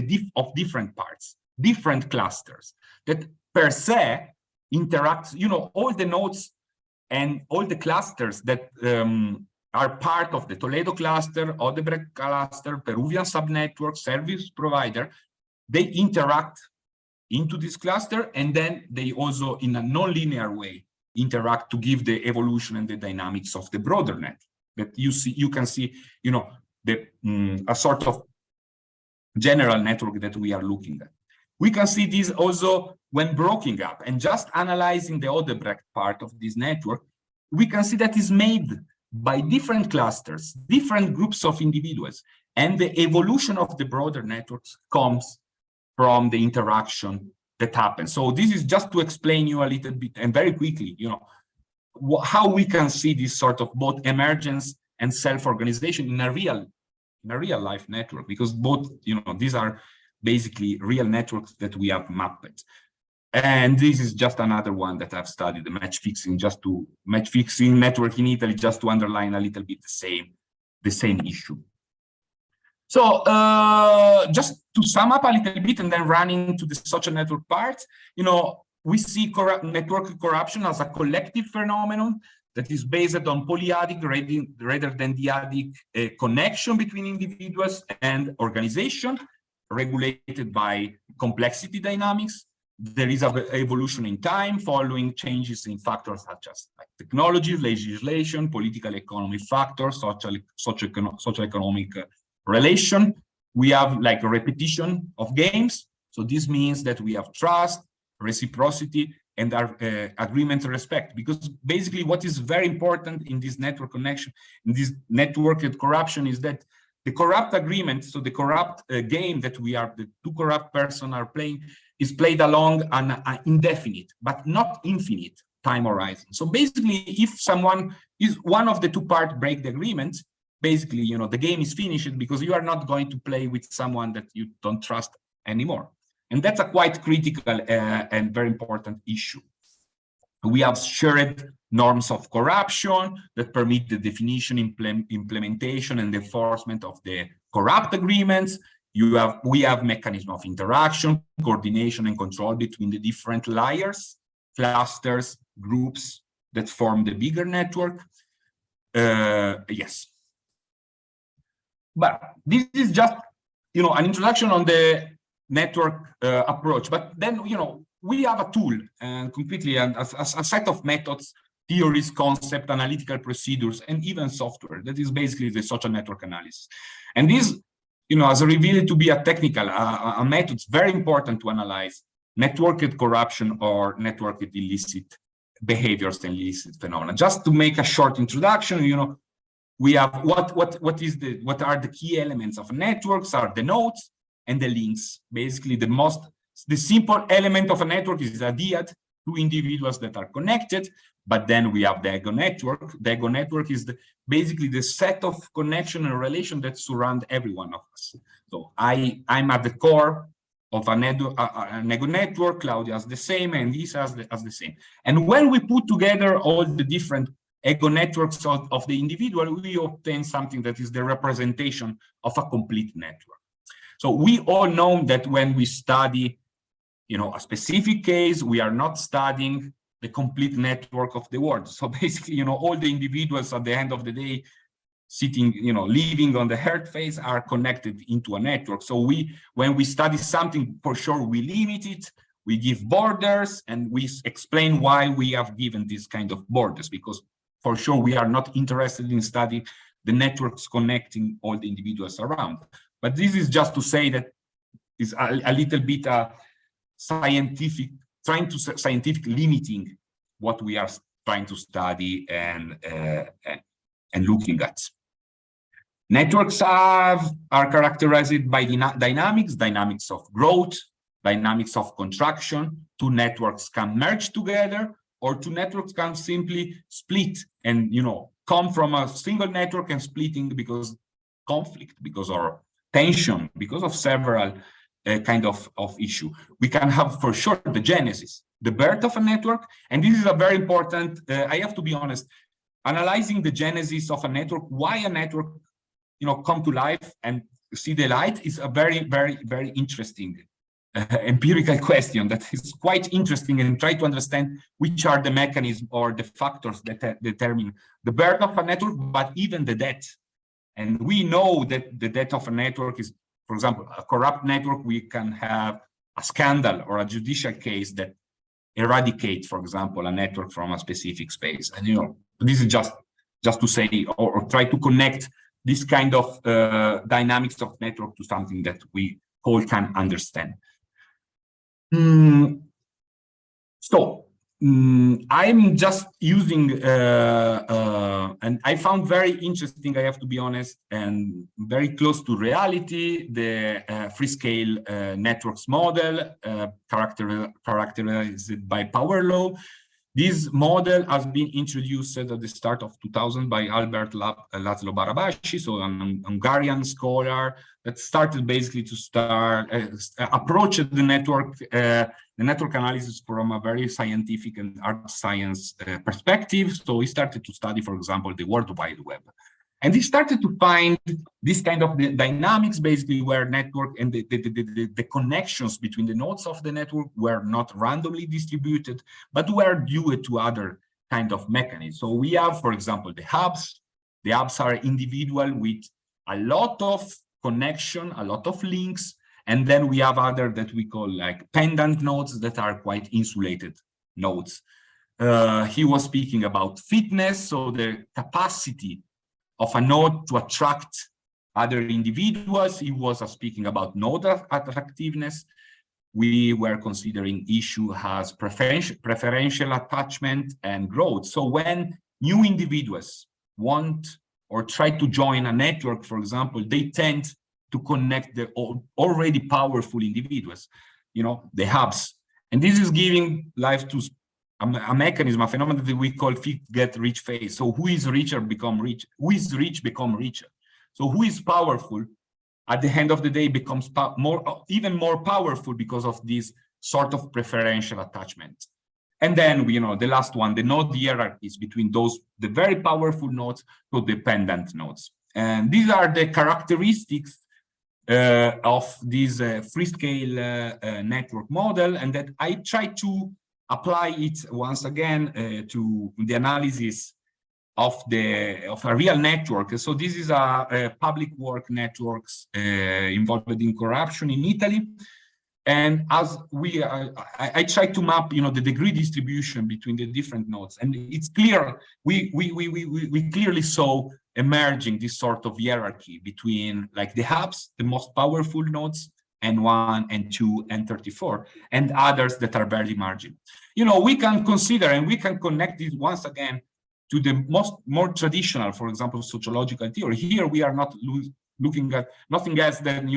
different parts, different clusters that per se interact, you know, all the nodes and all the clusters that are part of the Toledo cluster, Odebrecht cluster, Peruvian subnetwork, service provider, they interact into this cluster, and then they also, in a non-linear way, interact to give the evolution and the dynamics of the broader net. That you can see, you know, a sort of general network that we are looking at. We can see this also when breaking up and just analyzing the Odebrecht part of this network. We can see that is made by different clusters, different groups of individuals, and the evolution of the broader networks comes from the interaction that happens. So this is just to explain you a little bit and very quickly, you know, how we can see this sort of both emergence and self-organization in a real life network, because both, you know, these are basically real networks that we have mapped. And this is just another one that I've studied, the match fixing network in Italy, just to underline a little bit the same issue. So just to sum up a little bit and then run into the social network part, you know, we see network corruption as a collective phenomenon that is based on polyadic rather than dyadic connection between individuals and organization, regulated by complexity dynamics. There is an evolution in time following changes in factors such as like technology, legislation, political economy factors, socioeconomic relation. We have like a repetition of games. So this means that we have trust, reciprocity, and our agreement and respect. Because basically what is very important in this network connection, in this networked corruption, is that the corrupt agreement, so the corrupt game that the two corrupt persons are playing, is played along an indefinite, but not infinite time horizon. So basically, if one of the two parts break the agreement, basically, you know, the game is finished because you are not going to play with someone that you don't trust anymore. And that's a quite critical and very important issue. We have shared norms of corruption that permit the definition, implementation, and enforcement of the corrupt agreements. We have mechanism of interaction, coordination, and control between the different layers, clusters, groups that form the bigger network. Yes. But this is just, you know, an introduction on the network approach. But then, you know, we have a tool and completely a set of methods, theories, concept, analytical procedures, and even software that is basically the social network analysis. And this, you know, has revealed to be a technical a method very important to analyze networked corruption or networked illicit behaviors and illicit phenomena. Just to make a short introduction, you know, we have what are the key elements of networks are the nodes and the links. Basically, the simple element of a network is a dyad, two individuals that are connected. But then we have the ego network. The ego network is basically the set of connection and relation that surround every one of us. So I'm at the core of an ego network. Claudia has the same, and Lisa has the same. And when we put together all the different ego networks of the individual, we obtain something that is the representation of a complete network. So we all know that when we study, you know, a specific case, we are not studying the complete network of the world. So basically, you know, all the individuals at the end of the day sitting, you know, living on the earth face are connected into a network. So when we study something, for sure, we limit it, we give borders, and we explain why we have given this kind of borders, because for sure, we are not interested in studying the networks connecting all the individuals around. But this is just to say that it's a little bit scientific limiting what we are trying to study and looking at. Networks are characterized by dynamics of growth, dynamics of contraction. Two networks can merge together, or two networks can simply split and come from a single network and splitting because conflict, because of tension, because of several kind of issue. We can have for sure the genesis, the birth of a network, and this is a very important. I have to be honest, analyzing the genesis of a network, why a network come to life and see the light, is a very, very, very interesting empirical question that is quite interesting, and try to understand which are the mechanisms or the factors that determine the birth of a network, but even the death. And we know that the death of a network is, for example, a corrupt network. We can have a scandal or a judicial case that eradicate, for example, a network from a specific space. And this is just to say or try to connect this kind of dynamics of network to something that we all can understand. I'm just using, and I found very interesting, I have to be honest, and very close to reality, the free-scale networks model characterized by power law. This model has been introduced at the start of 2000 by Albert Laszlo Barabási, so an Hungarian scholar that started basically to approach the network analysis from a very scientific and art science perspective. So he started to study, for example, the World Wide Web. And he started to find this kind of dynamics, basically, where network and the connections between the nodes of the network were not randomly distributed, but were due to other kind of mechanisms. So we have, for example, the hubs. The hubs are individual with a lot of connection, a lot of links. And then we have other that we call like pendant nodes that are quite insulated nodes. He was speaking about fitness, so the capacity of a node to attract other individuals. He was speaking about node attractiveness. We were considering issue as preferential attachment and growth. So when new individuals want or try to join a network, for example, they tend to connect the already powerful individuals, the hubs. And this is giving life to a mechanism, a phenomenon that we call get-rich phase. So who is richer become rich, who is rich become richer. So who is powerful at the end of the day becomes even more powerful because of this sort of preferential attachment. And then the last one, the node hierarchies between the very powerful nodes to dependent nodes. And these are the characteristics of this free-scale network model, and that I try to apply it once again to the analysis of a real network. So this is a public work networks involved in corruption in Italy. And as I try to map, the degree distribution between the different nodes, and it's clear we clearly saw emerging this sort of hierarchy between like the hubs, the most powerful nodes, N1, N2, N34, and others that are very marginal. We can consider and we can connect this once again to the more traditional, for example, sociological theory. Here we are not looking at nothing else than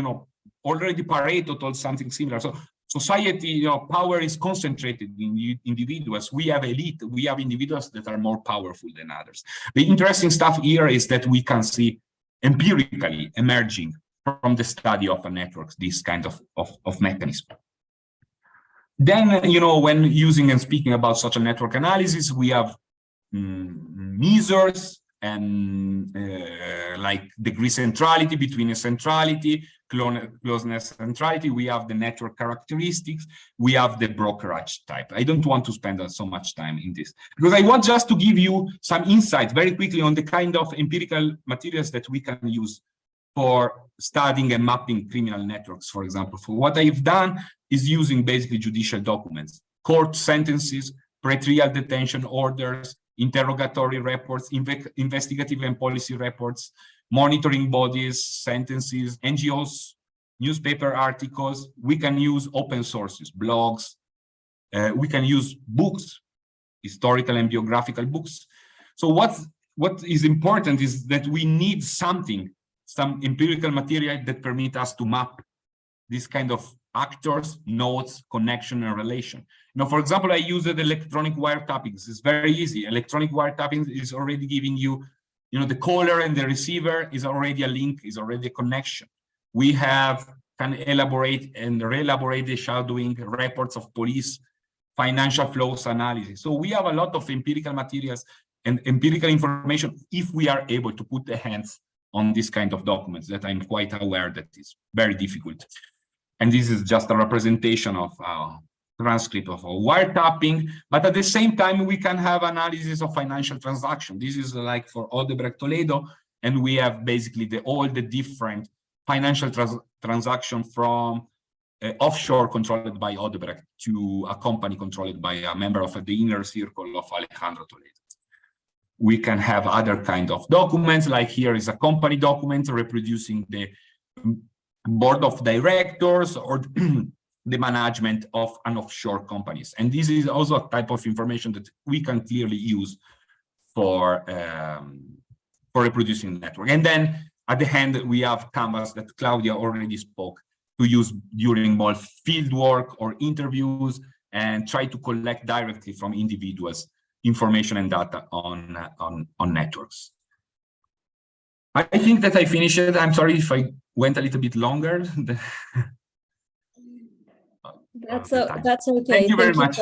already Pareto told something similar. So society, power is concentrated in individuals. We have elite, we have individuals that are more powerful than others. The interesting stuff here is that we can see empirically emerging from the study of the networks, this kind of mechanism. Then, when using and speaking about social network analysis, we have measures and like degree centrality, between centrality, closeness centrality. We have the network characteristics. We have the brokerage type. I don't want to spend so much time in this because I want just to give you some insight very quickly on the kind of empirical materials that we can use for studying and mapping criminal networks. For example, for what I've done is using basically judicial documents, court sentences, pre-trial detention orders, interrogatory reports, investigative and policy reports, monitoring bodies, sentences, NGOs, newspaper articles. We can use open sources, blogs. We can use books, historical and biographical books. So what is important is that we need something, some empirical material that permit us to map this kind of actors, nodes, connection, and relation. Now, for example, I use the electronic wiretappings. It's very easy. Electronic wiretapping is already giving you, the caller and the receiver is already a link, is already a connection. We can elaborate and re-elaborate the shadowing reports of police, financial flows analysis. So we have a lot of empirical materials and empirical information if we are able to put the hands on this kind of documents that I'm quite aware that is very difficult. And this is just a representation of transcript of a wiretapping, but at the same time, we can have analysis of financial transaction. This is like for Odebrecht Toledo, and we have basically all the different financial transaction from offshore controlled by Odebrecht to a company controlled by a member of the inner circle of Alejandro Toledo. We can have other kind of documents, like here is a company document reproducing the board of directors or the management of an offshore companies. And this is also a type of information that we can clearly use for reproducing the network. And then at the end, we have canvas that Claudia already spoke to use during more field work or interviews and try to collect directly from individuals information and data on networks. I think that I finished it. I'm sorry if I went a little bit longer. That's okay. Thank you very much.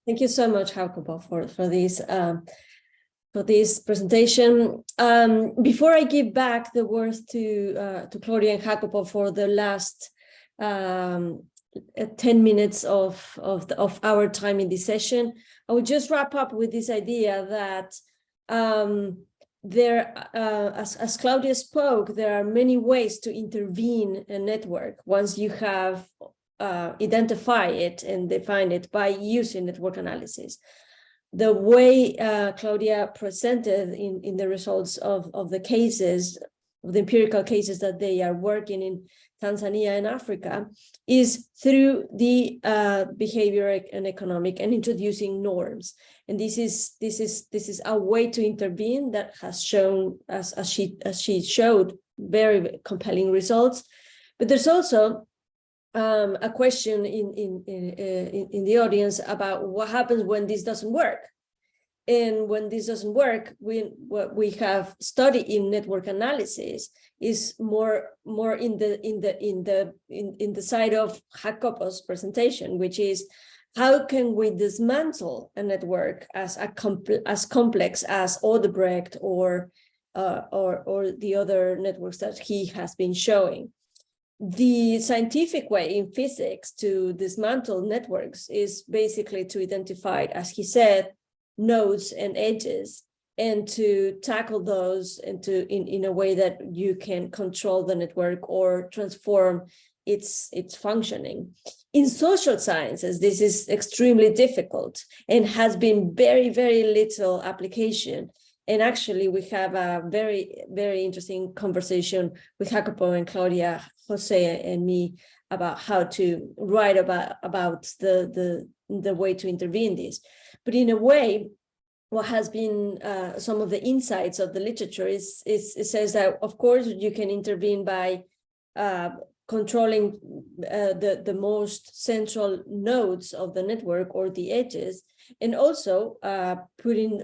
Thank you so much, Jacopo, for this presentation. Before I give back the words to Claudia and Jacopo for the last 10 minutes of our time in this session, I would just wrap up with this idea that as Claudia spoke, there are many ways to intervene a network once you have identify it and define it by using network analysis. The way Claudia presented in the results of the cases, of the empirical cases that they are working in Tanzania and Africa, is through the behavior and economic and introducing norms. And this is a way to intervene that has shown, as she showed, very compelling results. But there's also a question in the audience about what happens when this doesn't work. And when this doesn't work, what we have studied in network analysis is more in the side of Jacopo's presentation, which is how can we dismantle a network as complex as Odebrecht or the other networks that he has been showing. The scientific way in physics to dismantle networks is basically to identify, as he said, nodes and edges, and to tackle those in a way that you can control the network or transform its functioning. In social sciences, this is extremely difficult and has been very, very little application. And actually, we have a very, very interesting conversation with Jacopo and Claudia, Jose and me about how to write about the way to intervene this. But in a way, what has been some of the insights of the literature is it says that, of course, you can intervene by controlling the most central nodes of the network or the edges, and also putting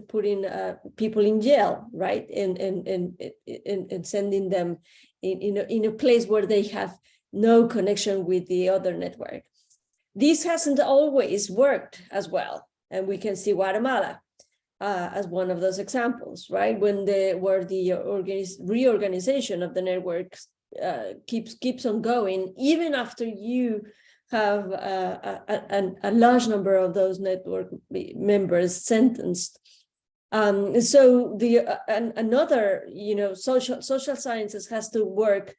people in jail, right, and sending them in a place where they have no connection with the other network. This hasn't always worked as well, and we can see Guatemala as one of those examples, right? Where the reorganization of the networks keeps on going, even after you have a large number of those network members sentenced. So another, social sciences has to work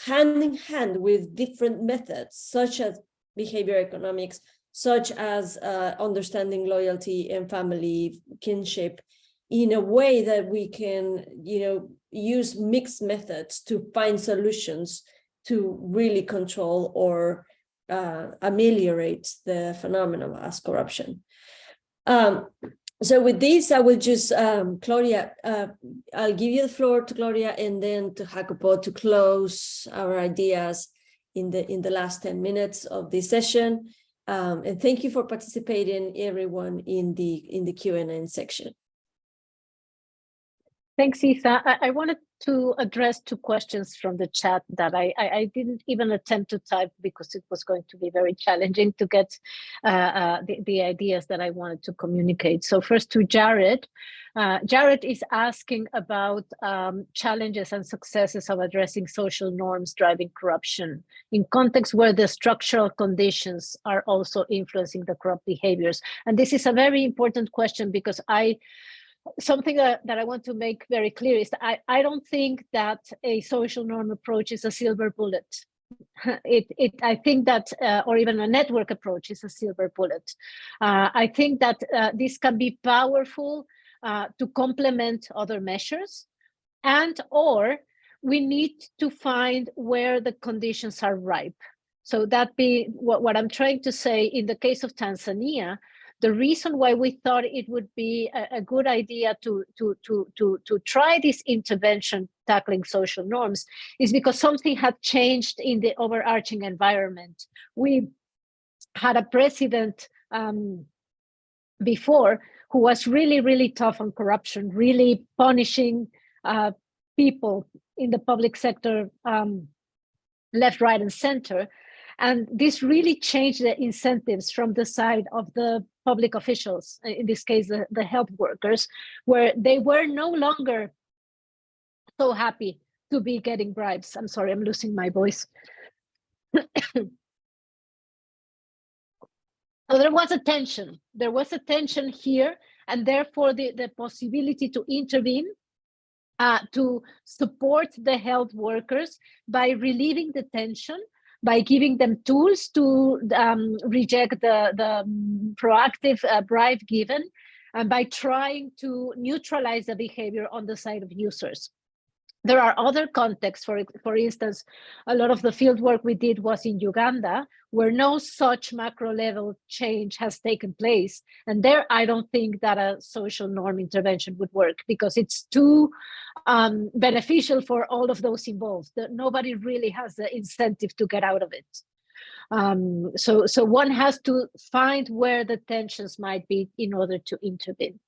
hand in hand with different methods, such as behavior economics, such as understanding loyalty and family kinship, in a way that we can, use mixed methods to find solutions to really control or ameliorate the phenomenon as corruption. So with this, I will just, Gloria, I'll give you the floor to Gloria and then to Jacopo to close our ideas in the last 10 minutes of this session. And thank you for participating, everyone, in the Q&A section. Thanks, Isa. I wanted to address two questions from the chat that I didn't even attempt to type because it was going to be very challenging to get the ideas that I wanted to communicate. So first to Jared. Jared is asking about challenges and successes of addressing social norms driving corruption in contexts where the structural conditions are also influencing the corrupt behaviors. And this is a very important question because something that I want to make very clear is that I don't think that a social norm approach is a silver bullet. I think that, or even a network approach is a silver bullet. I think that this can be powerful to complement other measures, or we need to find where the conditions are ripe. So that be what I'm trying to say in the case of Tanzania. The reason why we thought it would be a good idea to try this intervention tackling social norms is because something had changed in the overarching environment. We had a president before who was really, really tough on corruption, really punishing people in the public sector, left, right, and center. And this really changed the incentives from the side of the public officials, in this case, the health workers, where they were no longer so happy to be getting bribes. I'm sorry, I'm losing my voice. So there was a tension. There was a tension here, and therefore the possibility to intervene, to support the health workers by relieving the tension, by giving them tools to reject the proactive bribe given, and by trying to neutralize the behavior on the side of users. There are other contexts, for instance, a lot of the field work we did was in Uganda, where no such macro level change has taken place. And there, I don't think that a social norm intervention would work because it's too beneficial for all of those involved. Nobody really has the incentive to get out of it. So one has to find where the tensions might be in order to intervene.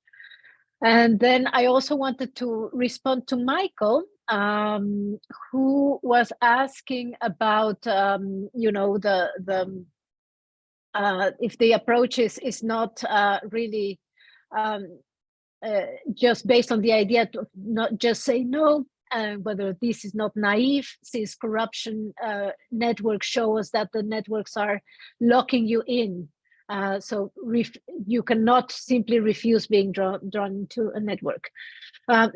And then I also wanted to respond to Michael, who was asking about, if the approach is not really just based on the idea to not just say no, whether this is not naive, since corruption networks show us that the networks are locking you in. So you cannot simply refuse being drawn into a network.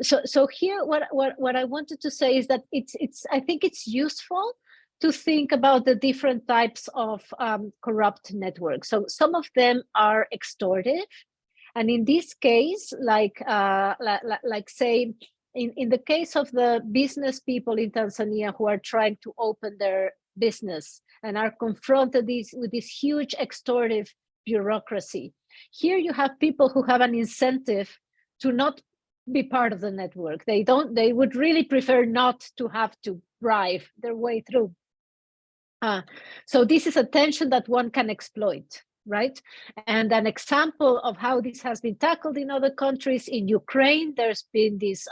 So here, what I wanted to say is that I think it's useful to think about the different types of corrupt networks. So some of them are extortive, and in this case, like say, in the case of the business people in Tanzania who are trying to open their business and are confronted with this huge extortive bureaucracy. Here you have people who have an incentive to not be part of the network. They would really prefer not to have to bribe their way through. So this is a tension that one can exploit, right? And an example of how this has been tackled in other countries, in Ukraine, there's been this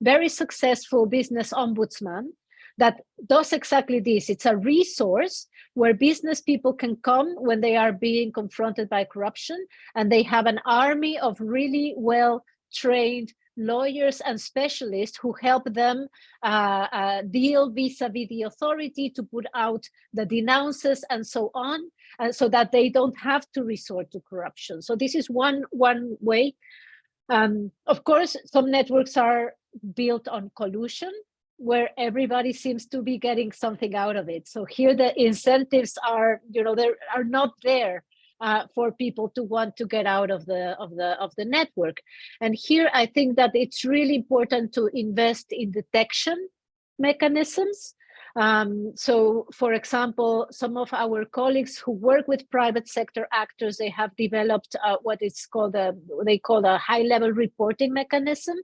very successful business ombudsman that does exactly this. It's a resource where business people can come when they are being confronted by corruption, and they have an army of really well-trained lawyers and specialists who help them deal vis-a-vis the authority, to put out the denounces and so on, so that they don't have to resort to corruption. So this is one way. Of course, some networks are built on collusion, where everybody seems to be getting something out of it. So here the incentives are, they are not there for people to want to get out of the network. And here I think that it's really important to invest in detection mechanisms, So, for example, some of our colleagues who work with private sector actors, they have developed what is called they call a high-level reporting mechanism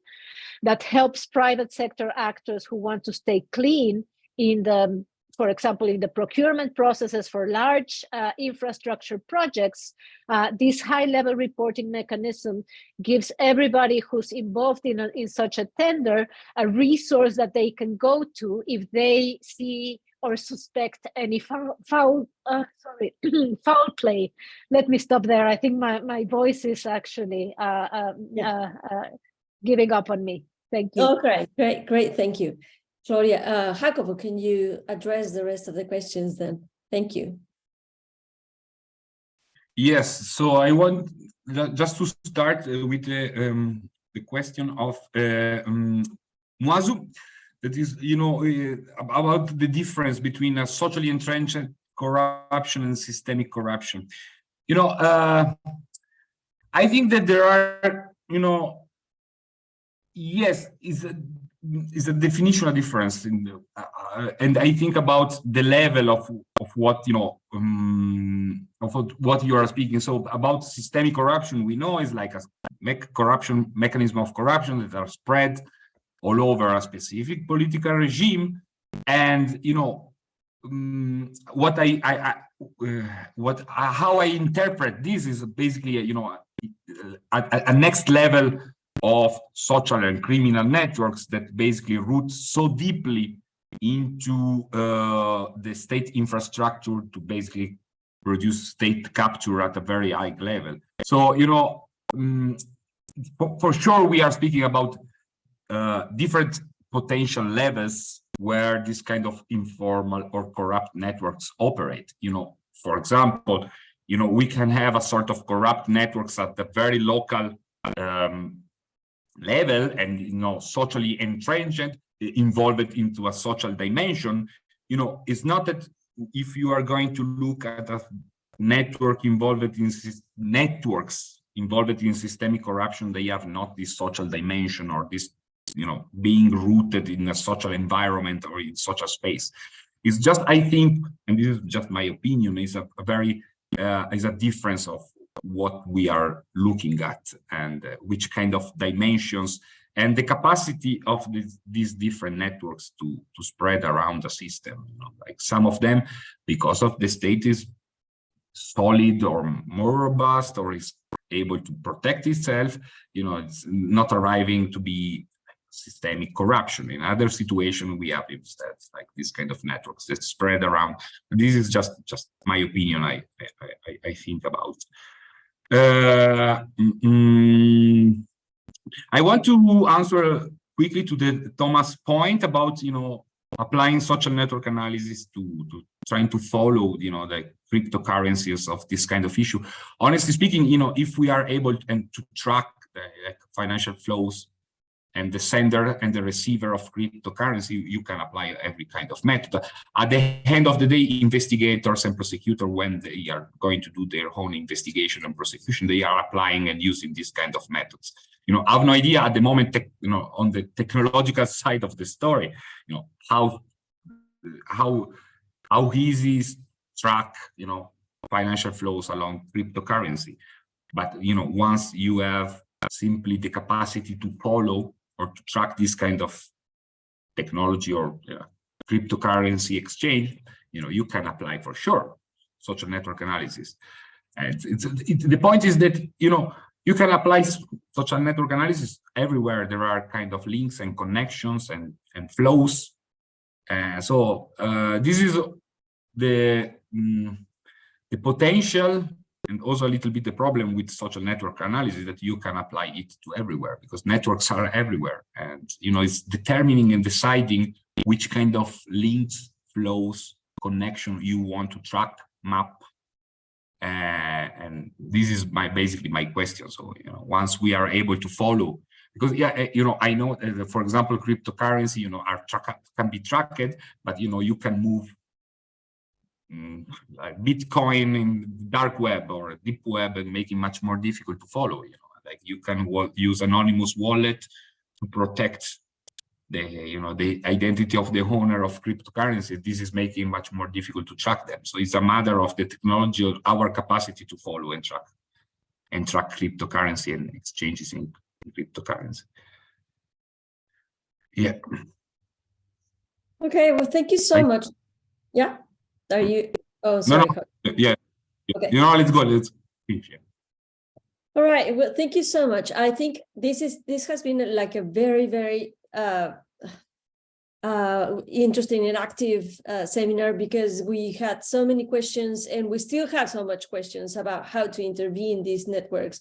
that helps private sector actors who want to stay clean in the, for example, in the procurement processes for large infrastructure projects. This high-level reporting mechanism gives everybody who's involved in such a tender a resource that they can go to if they see or suspect any foul play. Let me stop there. I think my voice is actually giving up on me. Thank you. Oh, great. Thank you. Gloria, Jacobo, can you address the rest of the questions then? Thank you. Yes, so I want just to start with the question of Muazu, that is, about the difference between a socially entrenched corruption and systemic corruption. I think that there are, yes, is a definitional difference in the, and I think about the level of what of what you are speaking. So about systemic corruption, we know is like a mechanism of corruption that are spread all over a specific political regime, and how I interpret this is basically a next level of social and criminal networks that basically root so deeply into the state infrastructure to basically produce state capture at a very high level. So, for sure, we are speaking about different potential levels where this kind of informal or corrupt networks operate. For example, we can have a sort of corrupt networks at the very local level and socially entrenched, involved into a social dimension. It's not that if you are going to look at a network involved in systemic corruption, they have not this social dimension or this being rooted in a social environment or in social space. It's just, I think, and this is just my opinion, is a very is a difference of what we are looking at and which kind of dimensions and the capacity of these different networks to spread around the system. Like some of them, because of the state is solid or more robust or is able to protect itself, it's not arriving to be systemic corruption. In other situations, we have instead like this kind of networks that spread around. This is just my opinion. I think about. I want to answer quickly to the Thomas point about applying social network analysis to trying to follow the cryptocurrencies of this kind of issue. Honestly speaking, if we are able to track the financial flows and the sender and the receiver of cryptocurrency, you can apply every kind of method. At the end of the day, investigators and prosecutors, when they are going to do their own investigation and prosecution, they are applying and using this kind of methods. I have no idea at the moment, on the technological side of the story, how easy is track, financial flows along cryptocurrency. But, once you have simply the capacity to follow or to track this kind of technology or cryptocurrency exchange, you can apply for sure social network analysis. And the point is that, you can apply social network analysis everywhere. There are kind of links and connections and flows. So this is the potential and also a little bit the problem with social network analysis, that you can apply it to everywhere because networks are everywhere. And, it's determining and deciding which kind of links, flows, connection you want to track, map. And this is basically my question. So, once we are able to follow, because, I know, for example, cryptocurrency, can be tracked, but, you can move like Bitcoin in dark web or deep web and make it much more difficult to follow. Like you can use anonymous wallet to protect the identity of the owner of cryptocurrency. This is making much more difficult to track them. So it's a matter of the technology, of our capacity to follow and track cryptocurrency and exchanges in cryptocurrency. Yeah. Okay, well, thank you so much. Yeah. Are you? Oh, sorry. No. Yeah. Okay. Let's go. Let's finish. Yeah. All right. Well, thank you so much. I think this has been like a very, very interesting and active seminar, because we had so many questions, and we still have so much questions about how to intervene these networks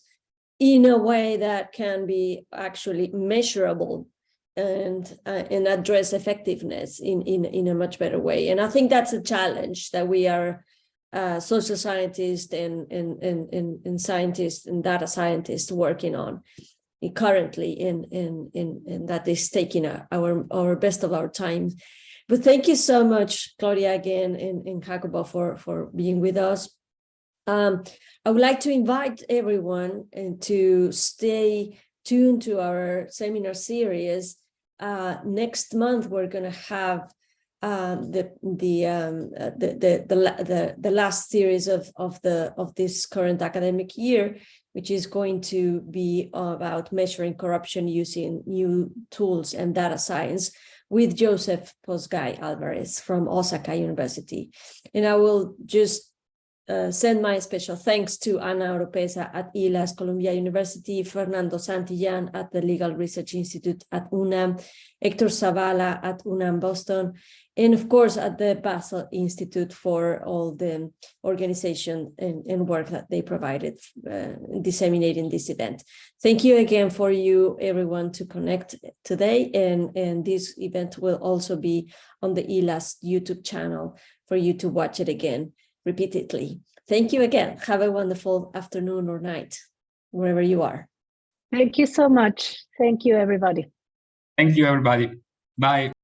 in a way that can be actually measurable and address effectiveness in a much better way. And I think that's a challenge that we are social scientists and scientists and data scientists working on currently, in that is taking our best of our time. But thank you so much, Claudia, again, and Jacobo for being with us. I would like to invite everyone to stay tuned to our seminar series. Next month, we're going to have the last series of this current academic year, which is going to be about measuring corruption using new tools and data science, with Joseph Posgay Alvarez from Osaka University. And I will just send my special thanks to Ana Oropesa at ILAS Columbia University, Fernando Santillan at the Legal Research Institute at UNAM, Hector Zavala at UNAM Boston, and of course at the Basel Institute for all the organization and work that they provided disseminating this event. Thank you again for you, everyone, to connect today. And this event will also be on the ILAS YouTube channel for you to watch it again repeatedly. Thank you again. Have a wonderful afternoon or night, wherever you are. Thank you so much. Thank you, everybody. Thank you, everybody. Bye.